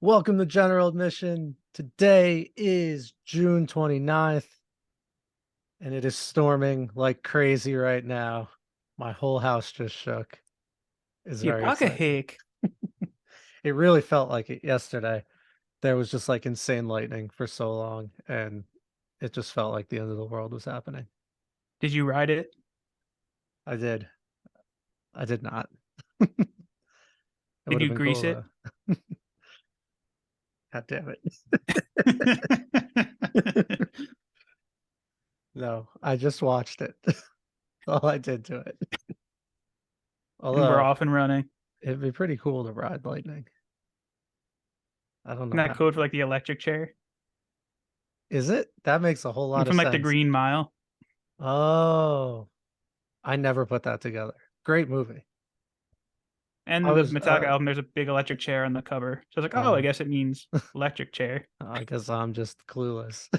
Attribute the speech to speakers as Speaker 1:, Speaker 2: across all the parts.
Speaker 1: Welcome to General Admission. Today is June 29th, and it is storming like crazy right now. My whole house just shook. It's
Speaker 2: Die
Speaker 1: very
Speaker 2: Backe
Speaker 1: exciting.
Speaker 2: Heek.
Speaker 1: It really felt like it yesterday. There was just like insane lightning for so long, and it just felt like the end of the world was happening.
Speaker 2: Did you ride it?
Speaker 1: I did. I did not. It
Speaker 2: Did
Speaker 1: would have
Speaker 2: you
Speaker 1: been
Speaker 2: grease
Speaker 1: cool
Speaker 2: it?
Speaker 1: though. God damn it. No, I just watched it. All I did to it.
Speaker 2: And we're
Speaker 1: Although
Speaker 2: off and running.
Speaker 1: it'd be pretty cool to ride lightning. I don't
Speaker 2: Isn't
Speaker 1: know
Speaker 2: that
Speaker 1: how.
Speaker 2: code for like the electric chair?
Speaker 1: Is it? That makes a whole
Speaker 2: And
Speaker 1: lot of
Speaker 2: from like the
Speaker 1: sense.
Speaker 2: Green Mile.
Speaker 1: Oh, I never put that together. Great movie. I
Speaker 2: And the
Speaker 1: was
Speaker 2: Metallica album, there's a big electric chair on the cover. So I was like, oh, I
Speaker 1: um
Speaker 2: guess it means electric chair.
Speaker 1: I guess I'm just clueless.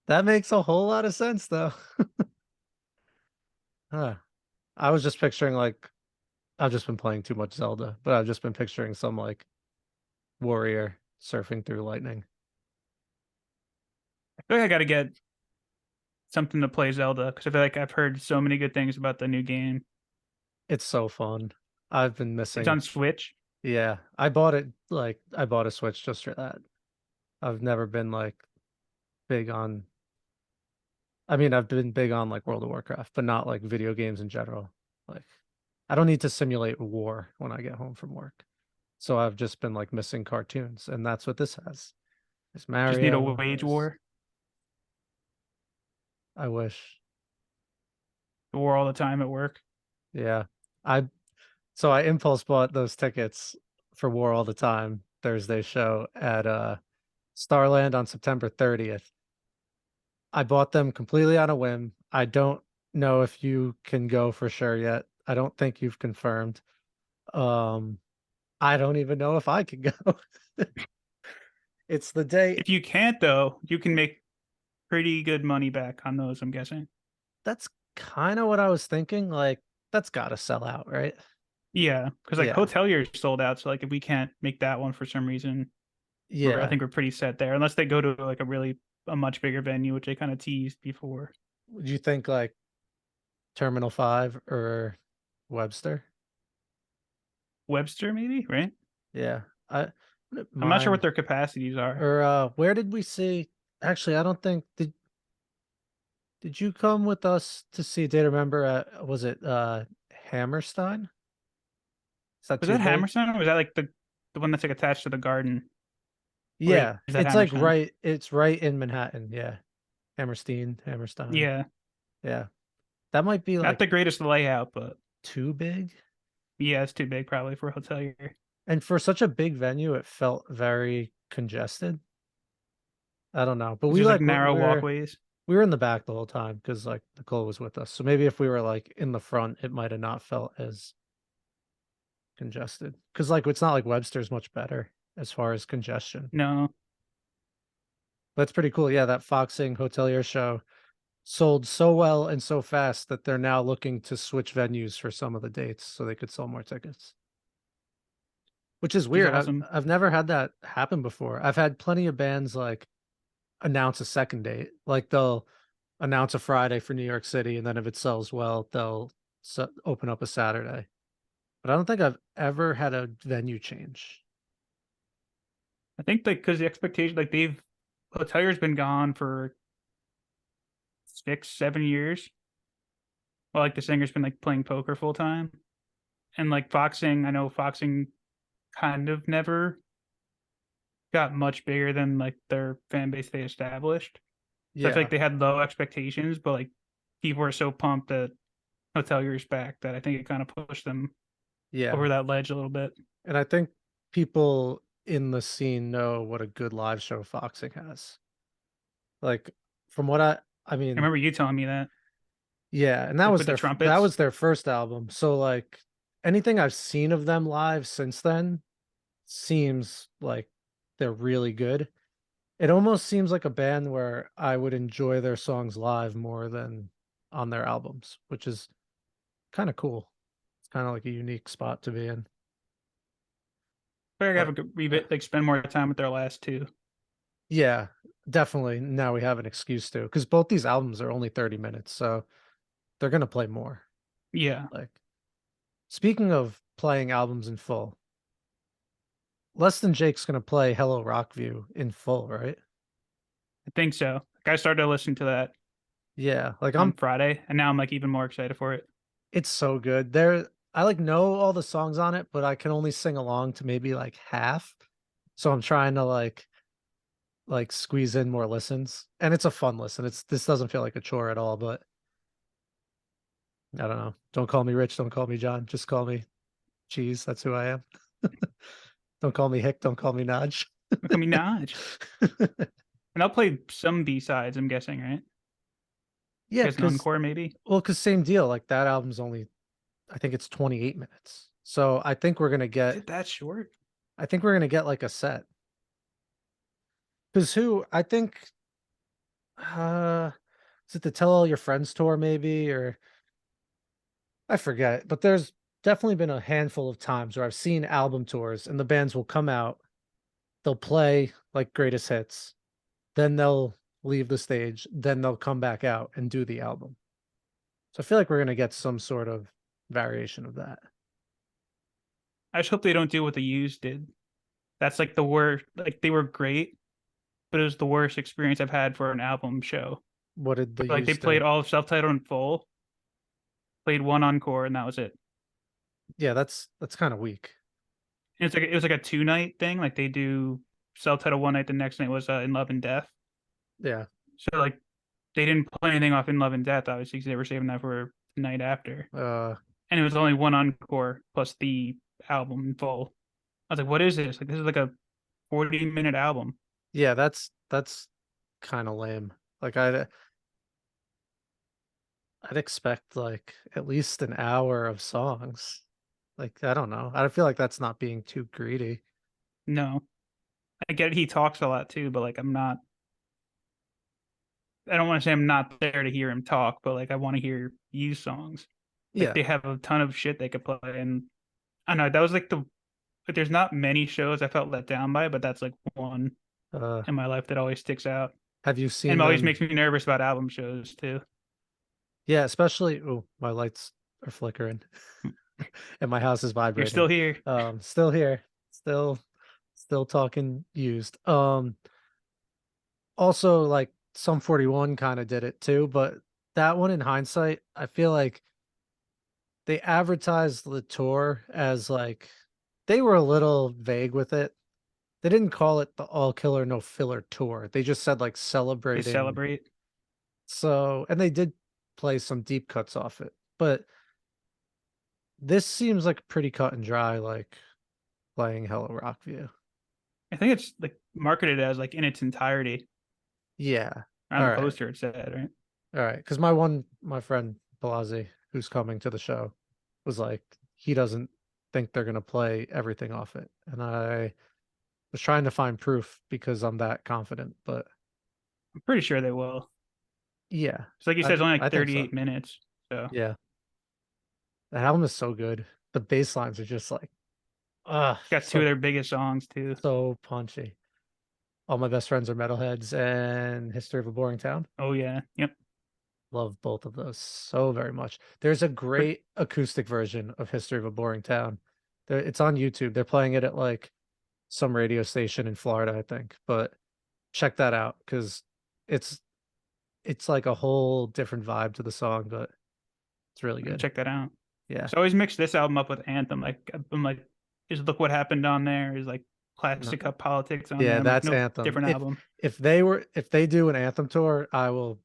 Speaker 1: That makes a whole lot of sense though. Huh. I was just picturing like I've just been playing too much Zelda, but I've just been picturing some like warrior surfing through lightning.
Speaker 2: I feel like I got to get something to play Zelda because I feel like I've heard so many good things about the new game.
Speaker 1: It's so fun. I've been
Speaker 2: It's
Speaker 1: missing.
Speaker 2: on Switch.
Speaker 1: Yeah, I bought it like I bought a Switch just for that. I've never been like big on I mean, I've been big on like World of Warcraft, but not like video games in general. Like, I don't need to simulate war when I get home from work. So I've just been like missing cartoons, and that's what this has. There's
Speaker 2: Just need a
Speaker 1: Mario,
Speaker 2: wage
Speaker 1: there's
Speaker 2: war.
Speaker 1: I wish.
Speaker 2: The war all the time at work.
Speaker 1: Yeah. I so I impulse bought those tickets for War All the Time Thursday show at Starland on September 30th. I bought them completely on a whim. I don't know if you can go for sure yet. I don't think you've confirmed. Um, I don't even know if I can go. It's the day.
Speaker 2: If you can't, though, you can make pretty good money back on those, I'm guessing.
Speaker 1: That's kind of what I was thinking. Like, that's got to sell out, right?
Speaker 2: Yeah, because like
Speaker 1: Yeah.
Speaker 2: Hotelier sold out. So like if we can't make that one for some reason, I
Speaker 1: Yeah.
Speaker 2: think we're pretty set there. Unless they go to like a much bigger venue, which they kind of teased before.
Speaker 1: Would you think like Terminal 5 or Webster?
Speaker 2: Webster, maybe, right?
Speaker 1: Yeah. I wouldn't
Speaker 2: I'm not sure what
Speaker 1: mind.
Speaker 2: their capacities are.
Speaker 1: Or where did we see? Actually, I don't think did you come with us to see Data Remember at was it Hammerstein? Is that
Speaker 2: Was
Speaker 1: too
Speaker 2: that
Speaker 1: big?
Speaker 2: Hammerstein or was that like the one that's like attached to the garden? Or is
Speaker 1: Yeah,
Speaker 2: that
Speaker 1: it's like
Speaker 2: Hammerstein?
Speaker 1: it's right in Manhattan. Yeah. Hammerstein.
Speaker 2: Yeah.
Speaker 1: Yeah. That might be
Speaker 2: Not
Speaker 1: like
Speaker 2: the greatest layout, but
Speaker 1: too big.
Speaker 2: yeah, it's too big probably for Hotelier.
Speaker 1: And for such a big venue, it felt very congested. I don't know. But
Speaker 2: It's
Speaker 1: we
Speaker 2: just like
Speaker 1: like
Speaker 2: narrow walkways.
Speaker 1: we were in the back the whole time because like Nicole was with us. So maybe if we were like in the front, it might have not felt as congested. Because like it's not like Webster's much better as far as congestion.
Speaker 2: No.
Speaker 1: That's pretty cool. Yeah, that Foxing Hotelier show sold so well and so fast that they're now looking to switch venues for some of the dates so they could sell more tickets. Which is
Speaker 2: Which is
Speaker 1: weird.
Speaker 2: awesome.
Speaker 1: I've never had that happen before. I've had plenty of bands like announce a second date. Like they'll announce a Friday for New York City, and then if it sells well, they'll open up a Saturday. But I don't think I've ever had a venue change.
Speaker 2: I think like because the expectation like they've Hotelier's been gone for 6, 7 years. Well, like the singer's been like playing poker full time. And like Foxing, I know Foxing kind of never got much bigger than like their fan base they established. So I feel
Speaker 1: Yeah,
Speaker 2: like they had low expectations, but like people were so pumped that Hotelier's back that I think it kind of pushed them
Speaker 1: yeah.
Speaker 2: over that ledge a little bit.
Speaker 1: And I think people in the scene know what a good live show Foxing has. Like from what I
Speaker 2: I
Speaker 1: mean,
Speaker 2: remember you telling me that,
Speaker 1: yeah, and
Speaker 2: like with the
Speaker 1: that
Speaker 2: trumpets.
Speaker 1: was their first album. So like anything I've seen of them live since then seems like they're really good. It almost seems like a band where I would enjoy their songs live more than on their albums, which is kind of cool. It's kind of like a unique spot to be in.
Speaker 2: Better have a
Speaker 1: But
Speaker 2: good revisit, like spend more time with their last two.
Speaker 1: yeah, definitely now we have an excuse to because both these albums are only 30 minutes, so they're gonna play more.
Speaker 2: Yeah,
Speaker 1: Like speaking of playing albums in full, Less Than Jake's gonna play Hello Rockview in full, right?
Speaker 2: I think so. Like, I started listening to that
Speaker 1: Yeah, like
Speaker 2: on
Speaker 1: I'm
Speaker 2: Friday, and now I'm like even more excited for it.
Speaker 1: it's so good. There I like know all the songs on it, but I can only sing along to maybe like half. So I'm trying to like squeeze in more listens. And it's a fun listen. It's this doesn't feel like a chore at all, but I don't know. Don't call me Rich, don't call me John. Just call me Cheese. That's who I am. Don't call me Hick, don't call me Nudge.
Speaker 2: Look at me Nudge. And I'll play some B sides, I'm guessing, right?
Speaker 1: Yeah,
Speaker 2: As an
Speaker 1: because
Speaker 2: encore, maybe.
Speaker 1: well, because same deal. Like that album's only I think it's 28 minutes. So I think we're gonna
Speaker 2: Is
Speaker 1: get
Speaker 2: it that short?
Speaker 1: I think we're gonna get like a set. Because who I think is it the Tell All Your Friends tour maybe or I forget, but there's definitely been a handful of times where I've seen album tours and the bands will come out, they'll play like greatest hits, then they'll leave the stage, then they'll come back out and do the album. So I feel like we're gonna get some sort of variation of that.
Speaker 2: I just hope they don't do what the Used did. That's like the worst. Like they were great, but it was the worst experience I've had for an album show.
Speaker 1: What did the
Speaker 2: Like they
Speaker 1: used
Speaker 2: played
Speaker 1: to?
Speaker 2: all of self-titled in full, played one encore, and that was it.
Speaker 1: Yeah, that's kind of weak.
Speaker 2: And it was like a 2 night thing. Like they do self-titled one night, the next night was In Love and Death.
Speaker 1: Yeah.
Speaker 2: So like they didn't play anything off In Love and Death, obviously, because they were saving that for the night after.
Speaker 1: Uh
Speaker 2: And it was only one encore plus the album in full. I was like, what is this? Like this is like a 40-minute album.
Speaker 1: yeah, that's kind of lame. Like I'd expect like at least an hour of songs. Like I don't know. I feel like that's not being too greedy.
Speaker 2: No. I get it, he talks a lot too, but like I don't want to say I'm not there to hear him talk, but like I want to hear you songs. Like
Speaker 1: Yeah.
Speaker 2: they have a ton of shit they could play, and I don't know that was like the like there's not many shows I felt let down by, but that's like one
Speaker 1: Uh
Speaker 2: in my life that always sticks out
Speaker 1: have you
Speaker 2: and
Speaker 1: seen
Speaker 2: always
Speaker 1: them?
Speaker 2: makes me nervous about album shows too.
Speaker 1: Yeah, especially oh, my lights are flickering and my house is
Speaker 2: You're
Speaker 1: vibrating.
Speaker 2: still here.
Speaker 1: Still here. Still talking used. Also like some 41 kind of did it too, but that one in hindsight, I feel like they advertised the tour as like they were a little vague with it. They didn't call it the all killer no filler tour. They just said like
Speaker 2: To
Speaker 1: celebrating.
Speaker 2: celebrate.
Speaker 1: So, and they did play some deep cuts off it. But this seems like pretty cut and dry like playing Hello Rockview.
Speaker 2: I think it's like marketed as like in its entirety
Speaker 1: Yeah.
Speaker 2: on
Speaker 1: All
Speaker 2: the
Speaker 1: right.
Speaker 2: poster. It said right.
Speaker 1: All right. Because my friend Palazzi, who's coming to the show, was like, he doesn't think they're gonna play everything off it. And I was trying to find proof because I'm that confident, but
Speaker 2: I'm pretty sure they will.
Speaker 1: yeah,
Speaker 2: It's like you said, it's only
Speaker 1: I
Speaker 2: like
Speaker 1: think so.
Speaker 2: 38 minutes, so
Speaker 1: Yeah, that album is so good. The bass lines are just like, ah,
Speaker 2: got two of
Speaker 1: so
Speaker 2: their biggest songs too.
Speaker 1: so punchy. All my best friends are metalheads, and History of a Boring Town.
Speaker 2: Oh yeah, yep.
Speaker 1: Love both of those so very much. There's a great acoustic version of History of a Boring Town. It's on YouTube. They're playing it at like some radio station in Florida, I think. But check that out because it's it's like a whole different vibe to the song, but it's really
Speaker 2: I'm gonna
Speaker 1: good.
Speaker 2: check that out.
Speaker 1: Yeah.
Speaker 2: So I always mix this album up with Anthem. Like I'm like, is Look What Happened on there? Is like
Speaker 1: No,
Speaker 2: Plastic Cup Politics on there?
Speaker 1: yeah,
Speaker 2: I'm like,
Speaker 1: that's
Speaker 2: nope,
Speaker 1: Anthem.
Speaker 2: different album.
Speaker 1: If they do an Anthem tour, I will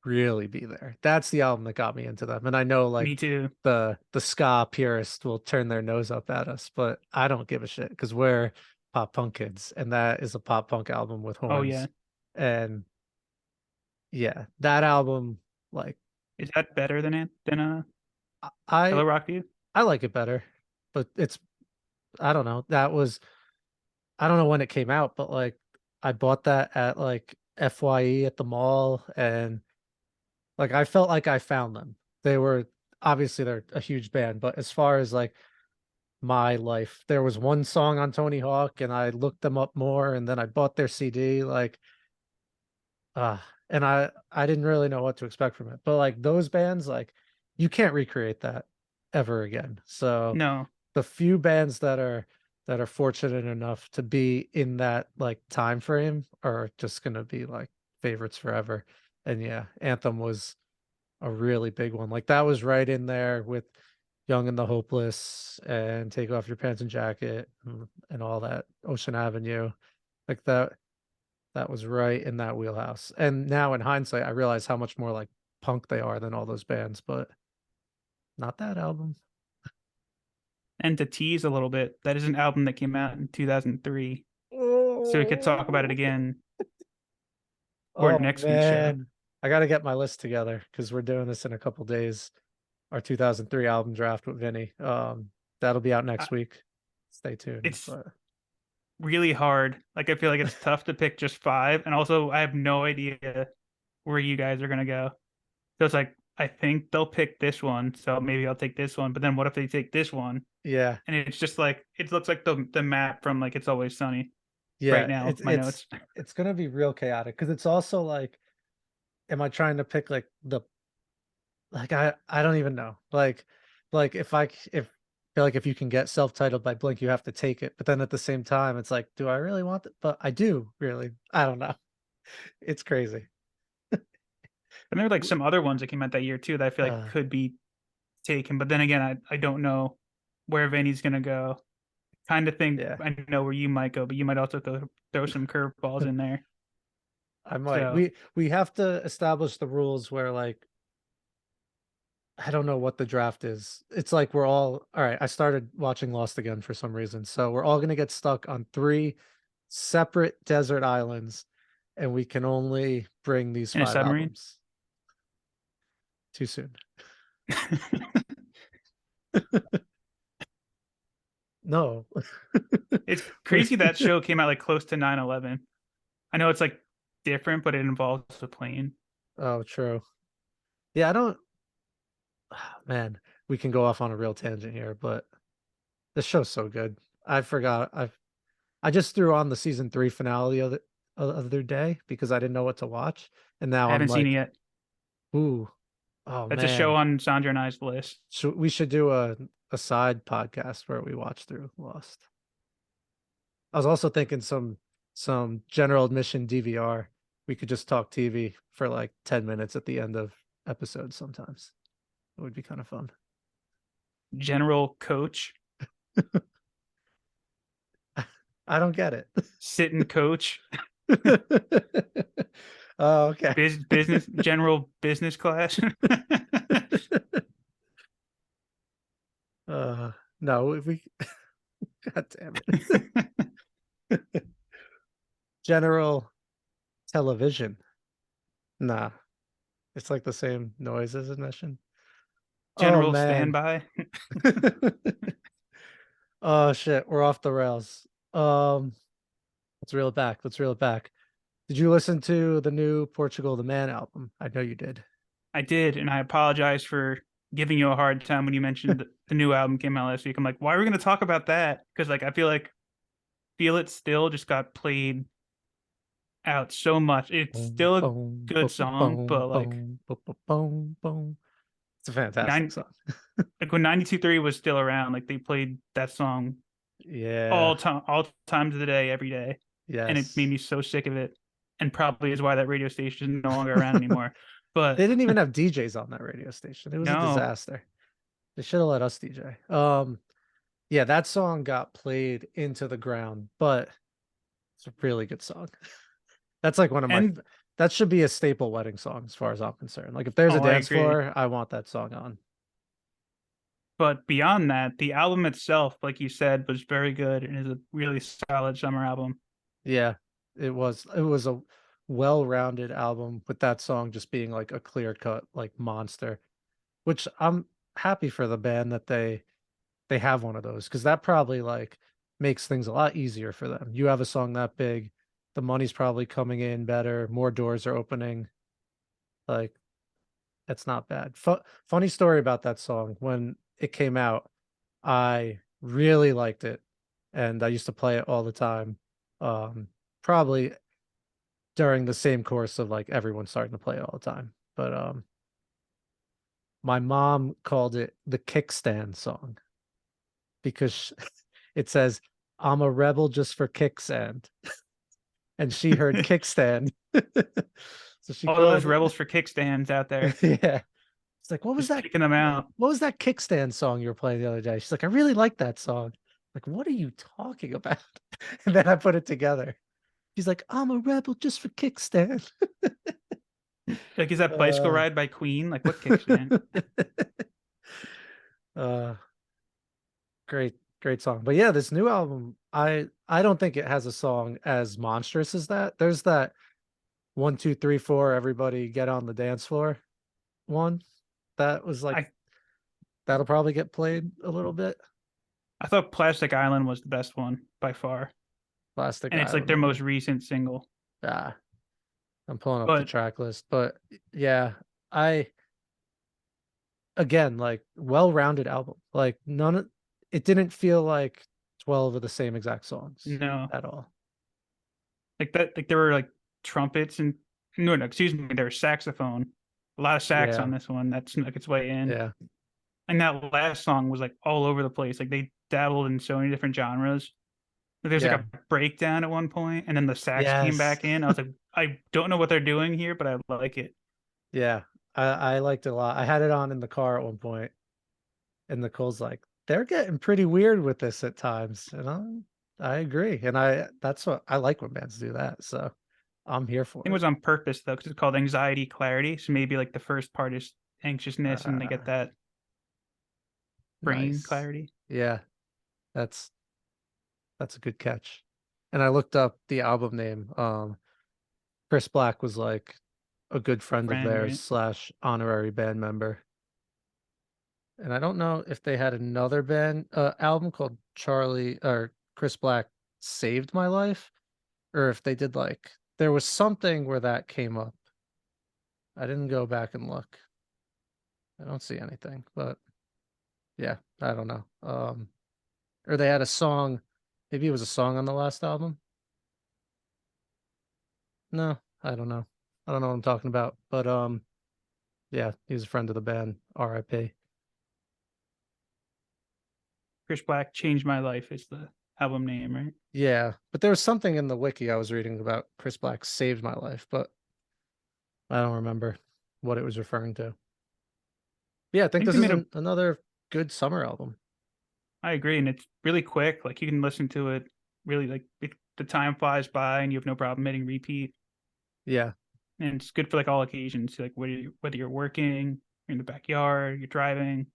Speaker 1: really be there. That's the album that got me into them. And I know
Speaker 2: Me
Speaker 1: like
Speaker 2: too.
Speaker 1: the ska purist will turn their nose up at us, but I don't give a shit because we're pop punk kids, and that is a pop punk album with
Speaker 2: Oh yeah.
Speaker 1: horns. And yeah, that album, like
Speaker 2: Is that better than
Speaker 1: I
Speaker 2: Hello Rock View?
Speaker 1: I like it better, but it's I don't know. That was I don't know when it came out, but like I bought that at like FYE at the mall, and like I felt like I found them. They were obviously they're a huge band, but as far as like my life, there was one song on Tony Hawk, and I looked them up more, and then I bought their CD. Like, and I didn't really know what to expect from it. But like those bands, like you can't recreate that ever again. So
Speaker 2: No,
Speaker 1: the few bands that are fortunate enough to be in that like time frame are just gonna be like favorites forever. And yeah, Anthem was a really big one. Like that was right in there with Young and the Hopeless and Take Off Your Pants and Jacket and all that Ocean Avenue. Like that was right in that wheelhouse. And now in hindsight, I realize how much more like punk they are than all those bands, but not that album.
Speaker 2: and to tease a little bit, that is an album that came out in 2003, so we could talk about it
Speaker 1: Oh,
Speaker 2: again for
Speaker 1: oh
Speaker 2: next week's show.
Speaker 1: man. I got to get my list together because we're doing this in a couple days. Our 2003 album draft with Vinny. That'll be out
Speaker 2: I,
Speaker 1: next week. Stay tuned.
Speaker 2: it's
Speaker 1: But
Speaker 2: really hard. Like I feel like it's tough to pick just five, and also I have no idea where you guys are gonna go. So it's like I think they'll pick this one, so maybe I'll take this one. But then what if they take this one?
Speaker 1: yeah,
Speaker 2: And it's just like it looks like the map from like It's Always Sunny right
Speaker 1: yeah,
Speaker 2: now.
Speaker 1: it's
Speaker 2: My
Speaker 1: it's
Speaker 2: notes.
Speaker 1: it's gonna be real chaotic because it's also like, am I trying to pick like the like I don't even know. Like if feel like if you can get self-titled by Blink, you have to take it. But then at the same time, it's like, do I really want it? But I do really. I don't know. It's crazy.
Speaker 2: And there were like some other ones that came out that year too that I feel like
Speaker 1: Uh,
Speaker 2: could be taken. But then again, I don't know where Vinny's gonna go. Kind of think
Speaker 1: yeah,
Speaker 2: I know where you might go, but you might also throw some curveballs in there.
Speaker 1: I might.
Speaker 2: So
Speaker 1: We have to establish the rules where like I don't know what the draft is. It's like we're all right. I started watching Lost again for some reason. So we're all gonna get stuck on three separate desert islands, and we can only bring these
Speaker 2: in a
Speaker 1: five
Speaker 2: submarine.
Speaker 1: albums. Too soon. No.
Speaker 2: It's crazy that show came out like close to 9/11. I know it's like different, but it involves a plane.
Speaker 1: Oh, true. Yeah, I don't man, we can go off on a real tangent here, but this show's so good. I forgot. I just threw on the season 3 finale other day because I didn't know what to watch, and
Speaker 2: I
Speaker 1: now I'm
Speaker 2: haven't seen it
Speaker 1: like,
Speaker 2: yet.
Speaker 1: ooh, oh
Speaker 2: That's a show
Speaker 1: man.
Speaker 2: on Sandra and I's list.
Speaker 1: We should do a side podcast where we watch through Lost. I was also thinking some general admission DVR. We could just talk TV for like 10 minutes at the end of episodes sometimes. It would be kind of fun.
Speaker 2: General coach,
Speaker 1: I don't get it.
Speaker 2: sit and coach,
Speaker 1: Oh, okay.
Speaker 2: business, general business class.
Speaker 1: Uh, no, we God damn it. General television. Nah, it's like the same noise as admission. Oh
Speaker 2: General
Speaker 1: man.
Speaker 2: standby.
Speaker 1: Oh shit, we're off the rails. Um, let's reel it back. Let's reel it back. Did you listen to the new Portugal the Man album? I know you did.
Speaker 2: I did, and I apologize for giving you a hard time when you mentioned the new album came out last week. I'm like, why are we going to talk about that? Because like I feel like Feel It Still just got played out so much. It's
Speaker 1: Boom,
Speaker 2: still a
Speaker 1: boom,
Speaker 2: good
Speaker 1: boom,
Speaker 2: song,
Speaker 1: boom,
Speaker 2: but like
Speaker 1: boom, boom, boom, boom, boom. It's a fantastic
Speaker 2: nine,
Speaker 1: song.
Speaker 2: like when 92.3 was still around, like they played that song
Speaker 1: Yeah.
Speaker 2: all times of the day, every day, and it made
Speaker 1: Yes.
Speaker 2: me so sick of it. And probably is why that radio station is no longer around anymore. But
Speaker 1: They didn't even have DJs on that radio station. It was a
Speaker 2: no,
Speaker 1: disaster. They should have let us DJ. Yeah, that song got played into the ground, but it's a really good song. That's like one of my
Speaker 2: and
Speaker 1: that should be a staple wedding song as far as I'm concerned. Like if there's a
Speaker 2: oh, I
Speaker 1: dance
Speaker 2: agree.
Speaker 1: floor, I want that song on.
Speaker 2: But beyond that, the album itself, like you said, was very good and is a really solid summer album.
Speaker 1: Yeah, it was a well-rounded album with that song just being like a clear-cut like monster, which I'm happy for the band that they have one of those because that probably like makes things a lot easier for them. You have a song that big, the money's probably coming in better, more doors are opening. Like, it's not bad. Funny story about that song. When it came out, I really liked it, and I used to play it all the time. Probably during the same course of like everyone starting to play it all the time. But my mom called it the kickstand song because it says, "I'm a rebel just for kickstand," and she heard kickstand, so she
Speaker 2: All those
Speaker 1: called it.
Speaker 2: rebels for kickstands out there,
Speaker 1: Yeah, it's like,
Speaker 2: just kicking them out.
Speaker 1: what was that kickstand song you were playing the other day? She's like, I really like that song. Like, what are you talking about? And then I put it together. She's like, I'm a rebel just for kickstand.
Speaker 2: Like, is that Bicycle
Speaker 1: Uh,
Speaker 2: Ride by Queen? Like, what kickstand?
Speaker 1: uh, great song. But yeah, this new album, I don't think it has a song as monstrous as that. There's that 1, 2, 3, 4, everybody get on the dance floor one. That was like,
Speaker 2: I
Speaker 1: that'll probably get played a little bit.
Speaker 2: I thought Plastic Island was the best one by far,
Speaker 1: Plastic
Speaker 2: and it's like
Speaker 1: Island.
Speaker 2: their most recent single.
Speaker 1: Ah, I'm pulling up the
Speaker 2: But
Speaker 1: track list, but yeah, I again like well-rounded album. Like none of it didn't feel like 12 of the same exact songs
Speaker 2: no,
Speaker 1: at all.
Speaker 2: like that, like there were like trumpets and no, excuse me, there was saxophone, a lot of sax
Speaker 1: Yeah,
Speaker 2: on this one. That's snuck its way in,
Speaker 1: yeah,
Speaker 2: and that last song was like all over the place. Like they dabbled in so many different genres. Like, there's like
Speaker 1: yeah,
Speaker 2: a breakdown at one point, and then the sax came
Speaker 1: yes,
Speaker 2: back in. I was like, I don't know what they're doing here, but I like it.
Speaker 1: yeah. I liked it a lot. I had it on in the car at one point, and Nicole's like, they're getting pretty weird with this at times, and I agree, and that's what I like when bands do that. So I'm here
Speaker 2: I think
Speaker 1: for
Speaker 2: it
Speaker 1: it.
Speaker 2: was on purpose though, because it's called Anxiety Clarity. So maybe like the first part is anxiousness, and they
Speaker 1: Uh,
Speaker 2: get that brain
Speaker 1: nice.
Speaker 2: clarity.
Speaker 1: Yeah, that's that's a good catch. And I looked up the album name. Chris Black was like a good friend of
Speaker 2: Friend,
Speaker 1: theirs
Speaker 2: right?
Speaker 1: slash honorary band member. And I don't know if they had another band album called Charlie or Chris Black Saved My Life, or if they did like there was something where that came up. I didn't go back and look. I don't see anything, but yeah, I don't know. Or they had a song, maybe it was a song on the last album. No, I don't know. I don't know what I'm talking about. But yeah, he was a friend of the band. R.I.P.
Speaker 2: Chris Black changed my life is the album name, right?
Speaker 1: Yeah, but there was something in the wiki I was reading about Chris Black saved my life, but I don't remember what it was referring to. Yeah, I
Speaker 2: I
Speaker 1: think
Speaker 2: think
Speaker 1: this
Speaker 2: they
Speaker 1: is
Speaker 2: made a.
Speaker 1: another good summer album.
Speaker 2: I agree, and it's really quick. Like you can listen to it really like the time flies by, and you have no problem hitting repeat.
Speaker 1: Yeah,
Speaker 2: And it's good for like all occasions. Like whether you're working, you're in the backyard, you're driving.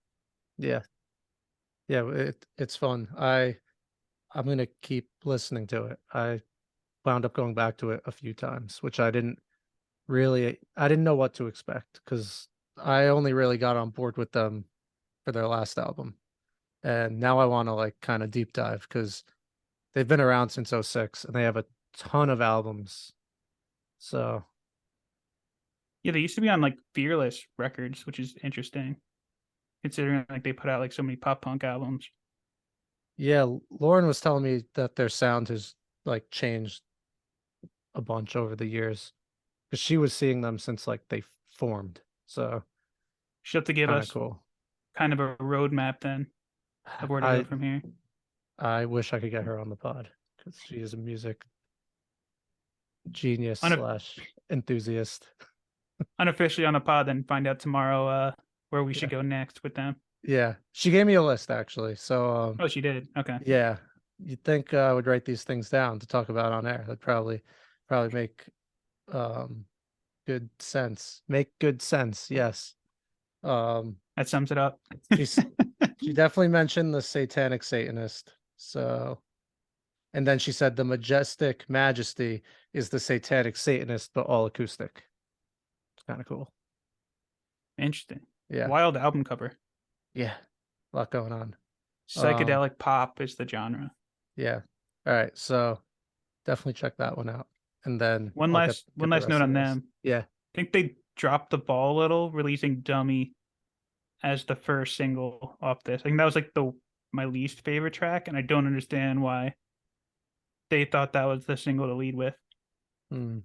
Speaker 1: yeah, yeah. It's fun. I'm gonna keep listening to it. I wound up going back to it a few times, which I didn't know what to expect because I only really got on board with them for their last album. And now I want to like kind of deep dive because they've been around since '06 and they have a ton of albums. So
Speaker 2: Yeah, they used to be on like Fearless Records, which is interesting considering like they put out like so many pop punk albums.
Speaker 1: yeah, Lauren was telling me that their sound has like changed a bunch over the years because she was seeing them since like they formed. So
Speaker 2: She'll have to give
Speaker 1: kind of
Speaker 2: us
Speaker 1: cool.
Speaker 2: kind of a roadmap then of where to go
Speaker 1: I
Speaker 2: from here.
Speaker 1: I wish I could get her on the pod because she is a music genius
Speaker 2: Uno-
Speaker 1: slash enthusiast.
Speaker 2: Unofficially on the pod, then find out tomorrow where we
Speaker 1: Yeah.
Speaker 2: should go next with them.
Speaker 1: Yeah. She gave me a list actually. So
Speaker 2: Oh, she did. Okay.
Speaker 1: yeah. You'd think I would write these things down to talk about on air. That'd probably make um good sense. Make good sense. Yes. Um
Speaker 2: That sums it up.
Speaker 1: she's she definitely mentioned the satanic Satanist. So and then she said the majestic majesty is the satanic Satanist, but all acoustic. It's kind of cool.
Speaker 2: Interesting.
Speaker 1: Yeah.
Speaker 2: Wild album cover.
Speaker 1: Yeah. A lot going on. Um
Speaker 2: Psychedelic pop is the genre.
Speaker 1: yeah. All right. So definitely check that one out. and then
Speaker 2: One
Speaker 1: I'll
Speaker 2: last
Speaker 1: get
Speaker 2: one
Speaker 1: the
Speaker 2: last
Speaker 1: rest
Speaker 2: note
Speaker 1: of
Speaker 2: on
Speaker 1: the list.
Speaker 2: them.
Speaker 1: Yeah.
Speaker 2: I think they dropped the ball a little, releasing "Dummy" as the first single off this. I think that was like the my least favorite track, and I don't understand why they thought that was the single to lead with.
Speaker 1: Hmm.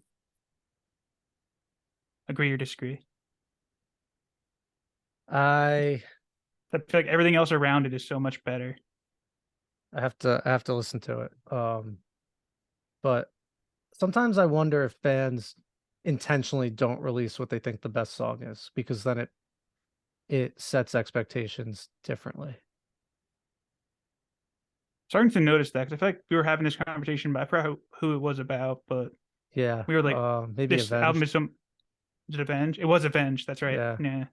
Speaker 2: Agree or disagree?
Speaker 1: I
Speaker 2: I feel like everything else around it is so much better.
Speaker 1: I have to listen to it. But sometimes I wonder if bands intentionally don't release what they think the best song is because then it sets expectations differently.
Speaker 2: Starting to notice that because I feel like we were having this conversation, but I forgot who it was about. But
Speaker 1: Yeah.
Speaker 2: we were like,
Speaker 1: Maybe
Speaker 2: "This album
Speaker 1: Avenged.
Speaker 2: is some is it Avenge? It was Avenge. That's right.
Speaker 1: Yeah.
Speaker 2: Yeah,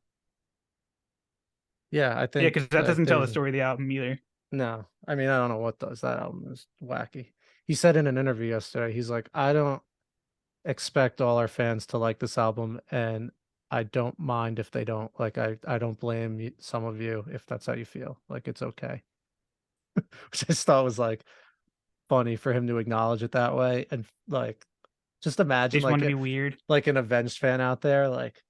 Speaker 1: Yeah,
Speaker 2: yeah, because that doesn't tell the
Speaker 1: they
Speaker 2: story of the album either.
Speaker 1: no. I mean, I don't know what does. That album is wacky. He said in an interview yesterday, he's like, I don't expect all our fans to like this album, and I don't mind if they don't. Like, I don't blame some of you if that's how you feel. Like, it's okay. Which I just thought was like funny for him to acknowledge it that way, and like just
Speaker 2: They
Speaker 1: imagine
Speaker 2: just wanted to be weird.
Speaker 1: like an Avenged fan out there, like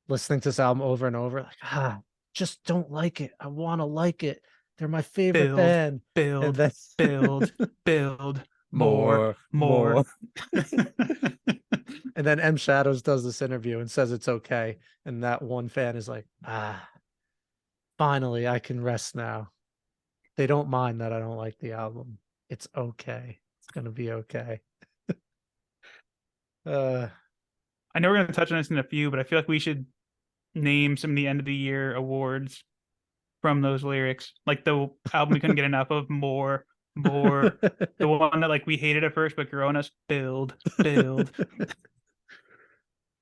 Speaker 1: listening to this album over and over, like, just don't like it. I want to like it. They're my favorite
Speaker 2: Build,
Speaker 1: band. And
Speaker 2: build,
Speaker 1: then
Speaker 2: build, build, more,
Speaker 1: more,
Speaker 2: more.
Speaker 1: more. And then M Shadows does this interview and says it's okay. And that one fan is like, finally I can rest now. They don't mind that I don't like the album. It's okay. It's gonna be okay. Uh
Speaker 2: I know we're going to touch on this in a few, but I feel like we should name some of the end of the year awards from those lyrics. Like the album we couldn't get enough of, more, more. The one that like we hated at first, but grew on us, build, build.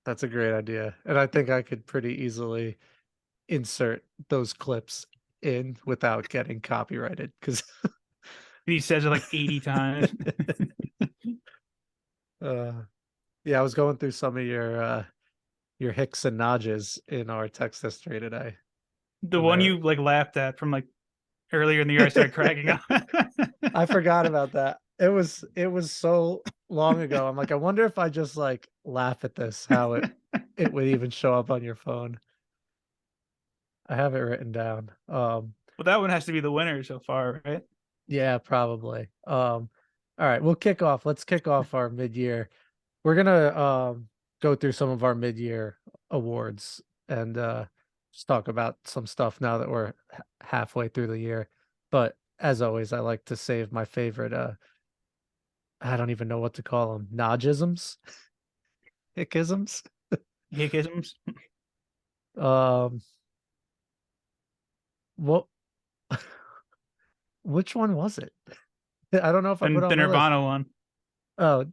Speaker 1: That's a great idea. And I think I could pretty easily insert those clips in without getting copyrighted because
Speaker 2: He says it like 80 times.
Speaker 1: uh yeah, I was going through some of your Hicks and Nodges in our text history today.
Speaker 2: The
Speaker 1: And
Speaker 2: one
Speaker 1: there
Speaker 2: you like laughed at from like earlier in the year, I started cracking up.
Speaker 1: I forgot about that. It was so long ago. I'm like, I wonder if I just like laugh at this, how it would even show up on your phone. I have it written down.
Speaker 2: Well, that one has to be the winner so far, right?
Speaker 1: Yeah, probably. All right, we'll kick off. Let's kick off our mid-year. We're gonna go through some of our mid-year awards and just talk about some stuff now that we're halfway through the year. But as always, I like to save my favorite I don't even know what to call them. Nodgisms? Hickisms?
Speaker 2: Hickisms.
Speaker 1: Um what which one was it? I don't know if I put it
Speaker 2: And
Speaker 1: on
Speaker 2: the
Speaker 1: my list.
Speaker 2: Nirvana one.
Speaker 1: Oh,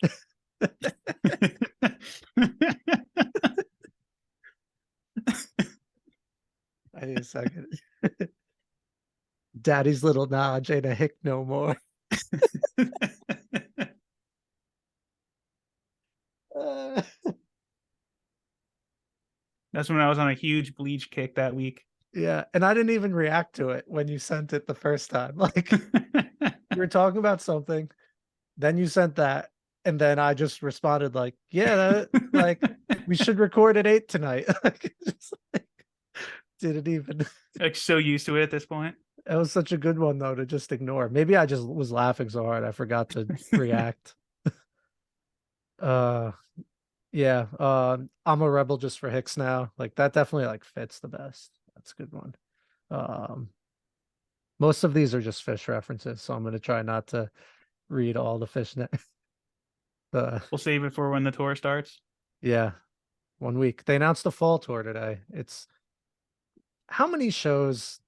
Speaker 1: I need a second. Daddy's little Nodge ain't a hick no more. Uh,
Speaker 2: That's when I was on a huge bleach kick that week.
Speaker 1: yeah, and I didn't even react to it when you sent it the first time. Like you were talking about something, then you sent that, and then I just responded like, "Yeah, like we should record at 8 tonight." Like, just like, didn't even.
Speaker 2: Like so used to it at this point.
Speaker 1: It was such a good one though to just ignore. Maybe I just was laughing so hard I forgot to react. Uh yeah, I'm a rebel just for Hicks now. Like that definitely like fits the best. That's a good one. Um most of these are just fish references, so I'm gonna try not to read all the fish net. uh
Speaker 2: We'll save it for when the tour starts.
Speaker 1: yeah, 1 week. They announced the fall tour today. It's how many shows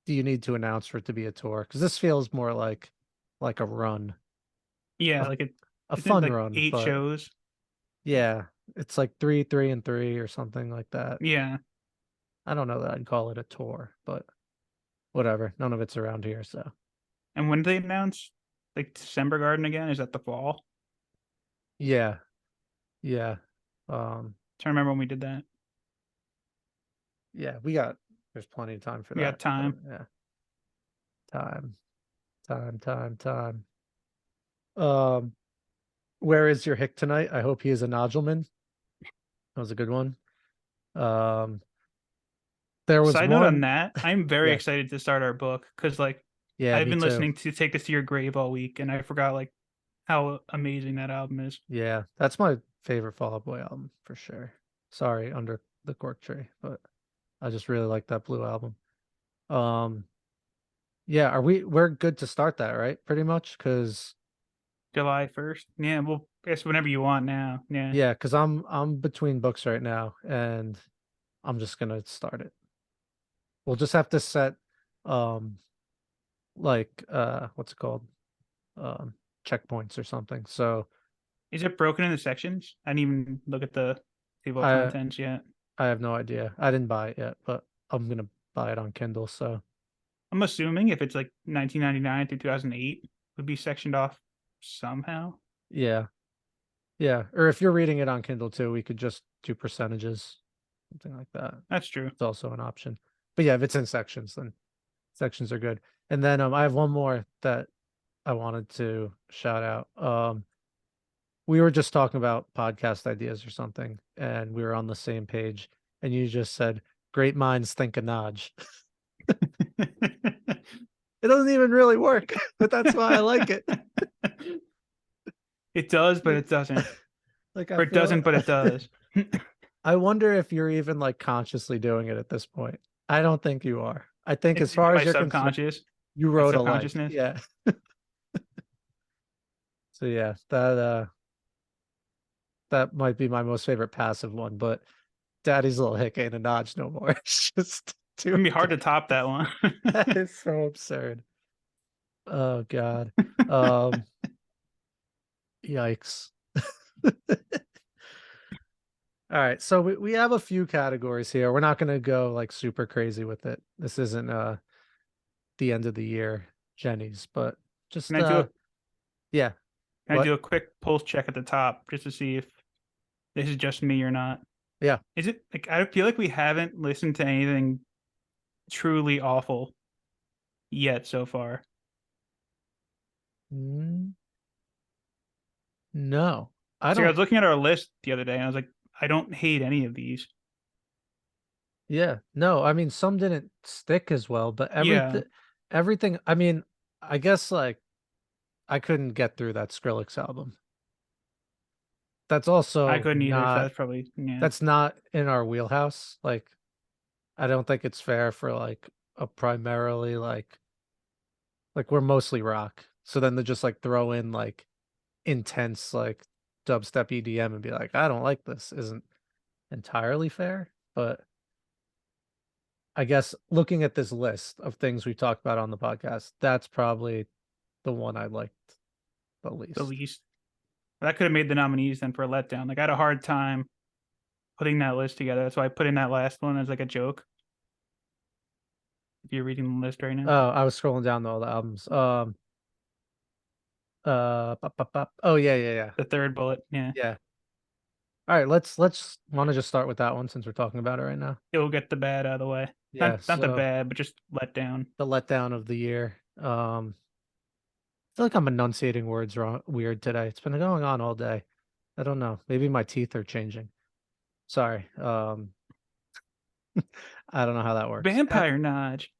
Speaker 1: do you need to announce for it to be a tour? Because this feels more like a run.
Speaker 2: Yeah,
Speaker 1: A,
Speaker 2: like it
Speaker 1: a
Speaker 2: isn't it
Speaker 1: fun
Speaker 2: like
Speaker 1: run,
Speaker 2: 8 shows.
Speaker 1: yeah, it's like three and three or something like that.
Speaker 2: Yeah.
Speaker 1: I don't know that I'd call it a tour, but whatever. None of it's around here, so
Speaker 2: And when did they announce like December Garden again? Is that the fall?
Speaker 1: yeah, yeah, um,
Speaker 2: Trying to remember when we did that.
Speaker 1: yeah. There's plenty of time for
Speaker 2: We got
Speaker 1: that, but
Speaker 2: time.
Speaker 1: yeah, time, time. Um, Where is your hick tonight? I hope he is a noduleman. That was a good one. Um, there was
Speaker 2: Side note on
Speaker 1: one.
Speaker 2: that, I'm very
Speaker 1: Yeah,
Speaker 2: excited to start our book because like
Speaker 1: yeah,
Speaker 2: I've
Speaker 1: me
Speaker 2: been
Speaker 1: too.
Speaker 2: listening to Take Us to Your Grave all week and I forgot like how amazing that album is.
Speaker 1: Yeah, that's my favorite Fall Out Boy album for sure. Sorry, Under the Cork Tree, but I just really like that Blue album. Um, yeah, we're good to start that, right? Pretty much, because
Speaker 2: July 1st. Yeah, well, I guess whenever you want now. Yeah.
Speaker 1: yeah, because I'm between books right now, and I'm just gonna start it. We'll just have to set, um, like what's it called? Um, checkpoints or something. So
Speaker 2: Is it broken into sections? I didn't even look at the table of
Speaker 1: I
Speaker 2: contents yet.
Speaker 1: I have no idea. I didn't buy it yet, but I'm gonna buy it on Kindle. So
Speaker 2: I'm assuming if it's like 1999 to 2008, would be sectioned off somehow.
Speaker 1: yeah, yeah. Or if you're reading it on Kindle too, we could just do percentages, something like that.
Speaker 2: That's true.
Speaker 1: It's also an option. But yeah, if it's in sections, then sections are good. And then I have one more that I wanted to shout out. We were just talking about podcast ideas or something, and we were on the same page. And you just said, "Great minds think a nudge." It doesn't even really work, but that's why I like it.
Speaker 2: It does, but
Speaker 1: Like,
Speaker 2: it doesn't.
Speaker 1: like I
Speaker 2: Or it
Speaker 1: feel.
Speaker 2: doesn't, but it does.
Speaker 1: I wonder if you're even like consciously doing it at this point. I don't think you are. I think
Speaker 2: It's
Speaker 1: as
Speaker 2: in
Speaker 1: far
Speaker 2: my
Speaker 1: as you're concerned,
Speaker 2: subconscious,
Speaker 1: you
Speaker 2: my
Speaker 1: wrote a like.
Speaker 2: subconsciousness.
Speaker 1: Yeah. So yeah, that might be my most favorite passive one, but Daddy's little hick ain't a notch no more. It's just
Speaker 2: It's
Speaker 1: too
Speaker 2: gonna be hard to top that one.
Speaker 1: that is so absurd. Oh God. Um, yikes. All right, so we have a few categories here. We're not gonna go like super crazy with it. This isn't the end of the year Jenny's, but
Speaker 2: Can
Speaker 1: just
Speaker 2: I do a
Speaker 1: yeah.
Speaker 2: can I
Speaker 1: What?
Speaker 2: do a quick pulse check at the top just to see if this is just me or not?
Speaker 1: Yeah.
Speaker 2: Is it like I feel like we haven't listened to anything truly awful yet so far.
Speaker 1: Mm, no. I
Speaker 2: So I
Speaker 1: don't
Speaker 2: was looking at our list the other day and I was like, I don't hate any of these.
Speaker 1: yeah. No, I mean some didn't stick as well, but
Speaker 2: Yeah,
Speaker 1: everything I mean, I guess like I couldn't get through that Skrillex album. That's
Speaker 2: I
Speaker 1: also
Speaker 2: couldn't either. So
Speaker 1: not
Speaker 2: that's probably yeah.
Speaker 1: that's not in our wheelhouse. Like I don't think it's fair for like a primarily like we're mostly rock. So then they just like throw in like intense like dubstep EDM and be like, I don't like this isn't entirely fair. But I guess looking at this list of things we talked about on the podcast, that's probably the one I liked the
Speaker 2: The
Speaker 1: least.
Speaker 2: least that could have made the nominees then for a letdown. Like I had a hard time putting that list together. That's why I put in that last one as like a joke. If you're reading the list right now,
Speaker 1: Oh, I was scrolling down to all the albums. Oh yeah, yeah, yeah.
Speaker 2: the third bullet, yeah,
Speaker 1: Yeah. All right, let's want to just start with that one since we're talking about it right now.
Speaker 2: it'll get the bad out of the way.
Speaker 1: Yeah,
Speaker 2: Not the
Speaker 1: so
Speaker 2: bad, but just let down.
Speaker 1: the letdown of the year. I feel like I'm enunciating words wrong weird today. It's been going on all day. I don't know. Maybe my teeth are changing. Sorry. I don't know how that works.
Speaker 2: Vampire Notch.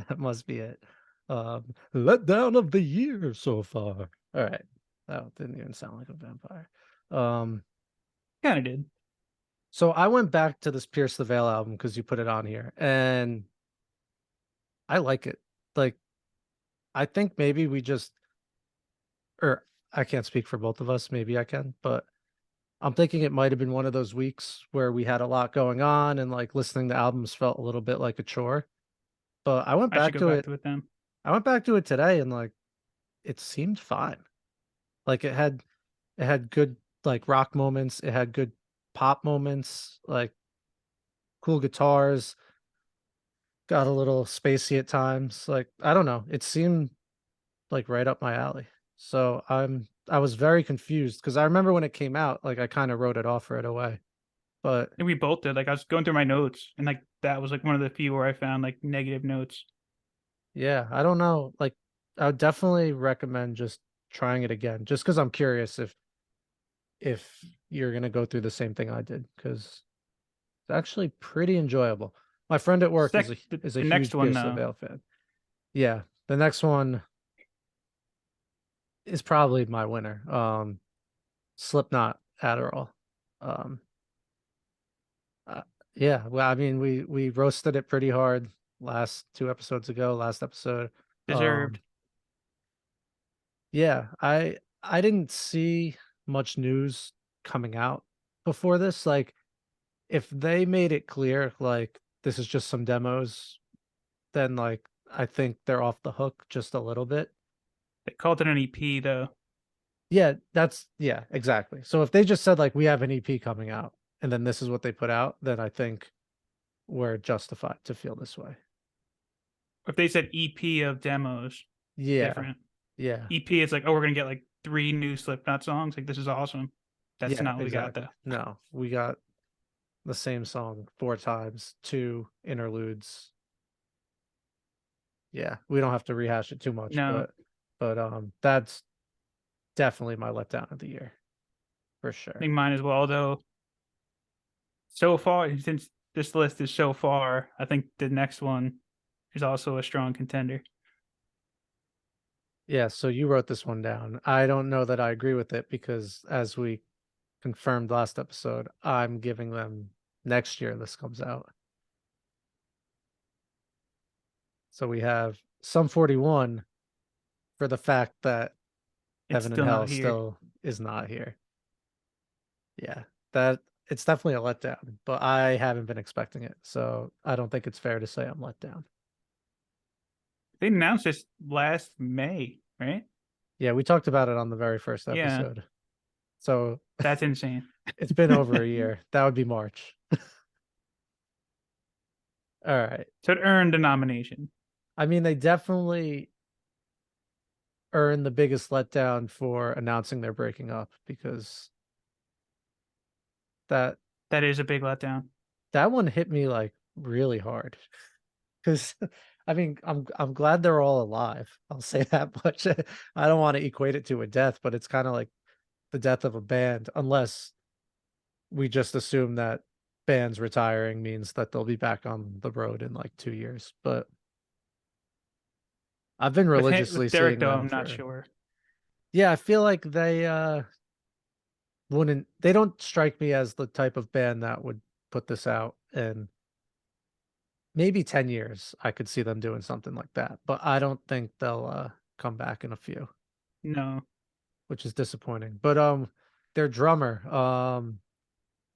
Speaker 1: That must be it. Letdown of the year so far. All right. That didn't even sound like a vampire. Um,
Speaker 2: Kind of did.
Speaker 1: so I went back to this Pierce the Veil album because you put it on here, and I like it. Like, I think maybe we just, or I can't speak for both of us. Maybe I can, but I'm thinking it might have been one of those weeks where we had a lot going on and like listening to albums felt a little bit like a chore. But I went
Speaker 2: I should
Speaker 1: back
Speaker 2: go
Speaker 1: to
Speaker 2: back
Speaker 1: it.
Speaker 2: to it then.
Speaker 1: I went back to it today and like it seemed fine. Like it had good like rock moments, it had good pop moments, like cool guitars, got a little spacey at times. Like I don't know, it seemed like right up my alley. So I was very confused because I remember when it came out, like I kind of wrote it off right away. But
Speaker 2: And we both did. Like I was going through my notes, and like that was like one of the few where I found like negative notes.
Speaker 1: yeah, I don't know. Like I would definitely recommend just trying it again, just because I'm curious if if you're gonna go through the same thing I did, because it's actually pretty enjoyable. My friend at work
Speaker 2: Sec
Speaker 1: is a
Speaker 2: the next
Speaker 1: huge
Speaker 2: one
Speaker 1: Pierce the
Speaker 2: though.
Speaker 1: Veil fan. Yeah, the next one is probably my winner. Slipknot Adderall. Um, uh, yeah, well, I mean, we roasted it pretty hard last 2 episodes ago. Last episode,
Speaker 2: Deserved.
Speaker 1: yeah, I didn't see much news coming out before this. Like, if they made it clear, like this is just some demos, then like I think they're off the hook just a little bit.
Speaker 2: They called it an EP though.
Speaker 1: Yeah, yeah, exactly. So if they just said like we have an EP coming out and then this is what they put out, then I think we're justified to feel this way.
Speaker 2: If they said EP of demos,
Speaker 1: Yeah.
Speaker 2: different.
Speaker 1: Yeah.
Speaker 2: EP is like, oh, we're gonna get like 3 new Slipknot songs. Like this is awesome. That's
Speaker 1: Yeah,
Speaker 2: not what we got
Speaker 1: exactly.
Speaker 2: though.
Speaker 1: No, we got the same song 4 times, 2 interludes. Yeah, we don't have to rehash it too much,
Speaker 2: No,
Speaker 1: but that's definitely my letdown of the year for
Speaker 2: I
Speaker 1: sure.
Speaker 2: think mine as well. Although so far, since this list is so far, I think the next one is also a strong contender.
Speaker 1: Yeah, so you wrote this one down. I don't know that I agree with it because as we confirmed last episode, I'm giving them next year this comes out. So we have Sum 41 for the fact that
Speaker 2: It's
Speaker 1: Heaven and
Speaker 2: still
Speaker 1: Hell
Speaker 2: not here.
Speaker 1: still is not here. Yeah, that it's definitely a letdown, but I haven't been expecting it. So I don't think it's fair to say I'm let down.
Speaker 2: They announced this last May, right?
Speaker 1: Yeah, we talked about it on the very first
Speaker 2: Yeah,
Speaker 1: episode. So
Speaker 2: that's insane.
Speaker 1: it's been over a year. That would be March. All right.
Speaker 2: So it earned a nomination.
Speaker 1: I mean, they definitely earned the biggest letdown for announcing they're breaking up because that
Speaker 2: That is a big letdown.
Speaker 1: that one hit me like really hard. Because I mean, I'm glad they're all alive. I'll say that much. I don't want to equate it to a death, but it's kind of like the death of a band, unless we just assume that bands retiring means that they'll be back on the road in like 2 years. But I've been religiously
Speaker 2: With Derek
Speaker 1: seeing
Speaker 2: though,
Speaker 1: them
Speaker 2: I'm not
Speaker 1: for,
Speaker 2: sure.
Speaker 1: yeah, I feel like they don't strike me as the type of band that would put this out, and maybe 10 years I could see them doing something like that, but I don't think they'll come back in a few,
Speaker 2: No,
Speaker 1: which is disappointing. But their drummer,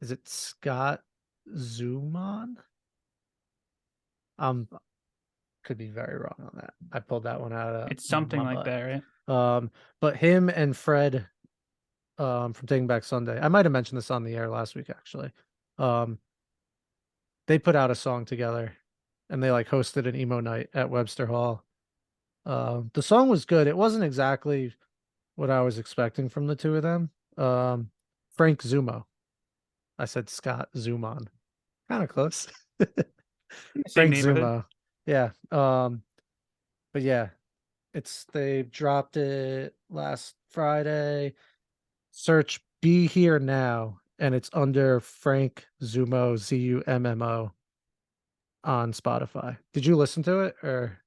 Speaker 1: is it Scott Zuman? Um could be very wrong on that. I pulled that one out of
Speaker 2: it's something
Speaker 1: my
Speaker 2: like
Speaker 1: butt.
Speaker 2: that, right?
Speaker 1: But him and Fred from Taking Back Sunday. I might have mentioned this on the air last week actually. Um they put out a song together and they like hosted an emo night at Webster Hall. The song was good. It wasn't exactly what I was expecting from the two of them. Um, Frank Zumo. I said Scott Zuman. Kind of close.
Speaker 2: Same
Speaker 1: Frank
Speaker 2: neighborhood.
Speaker 1: Zumo. Yeah. But yeah, they dropped it last Friday. Search Be Here Now, and it's under Frank Zumo, Zummo on Spotify. Did you listen to it or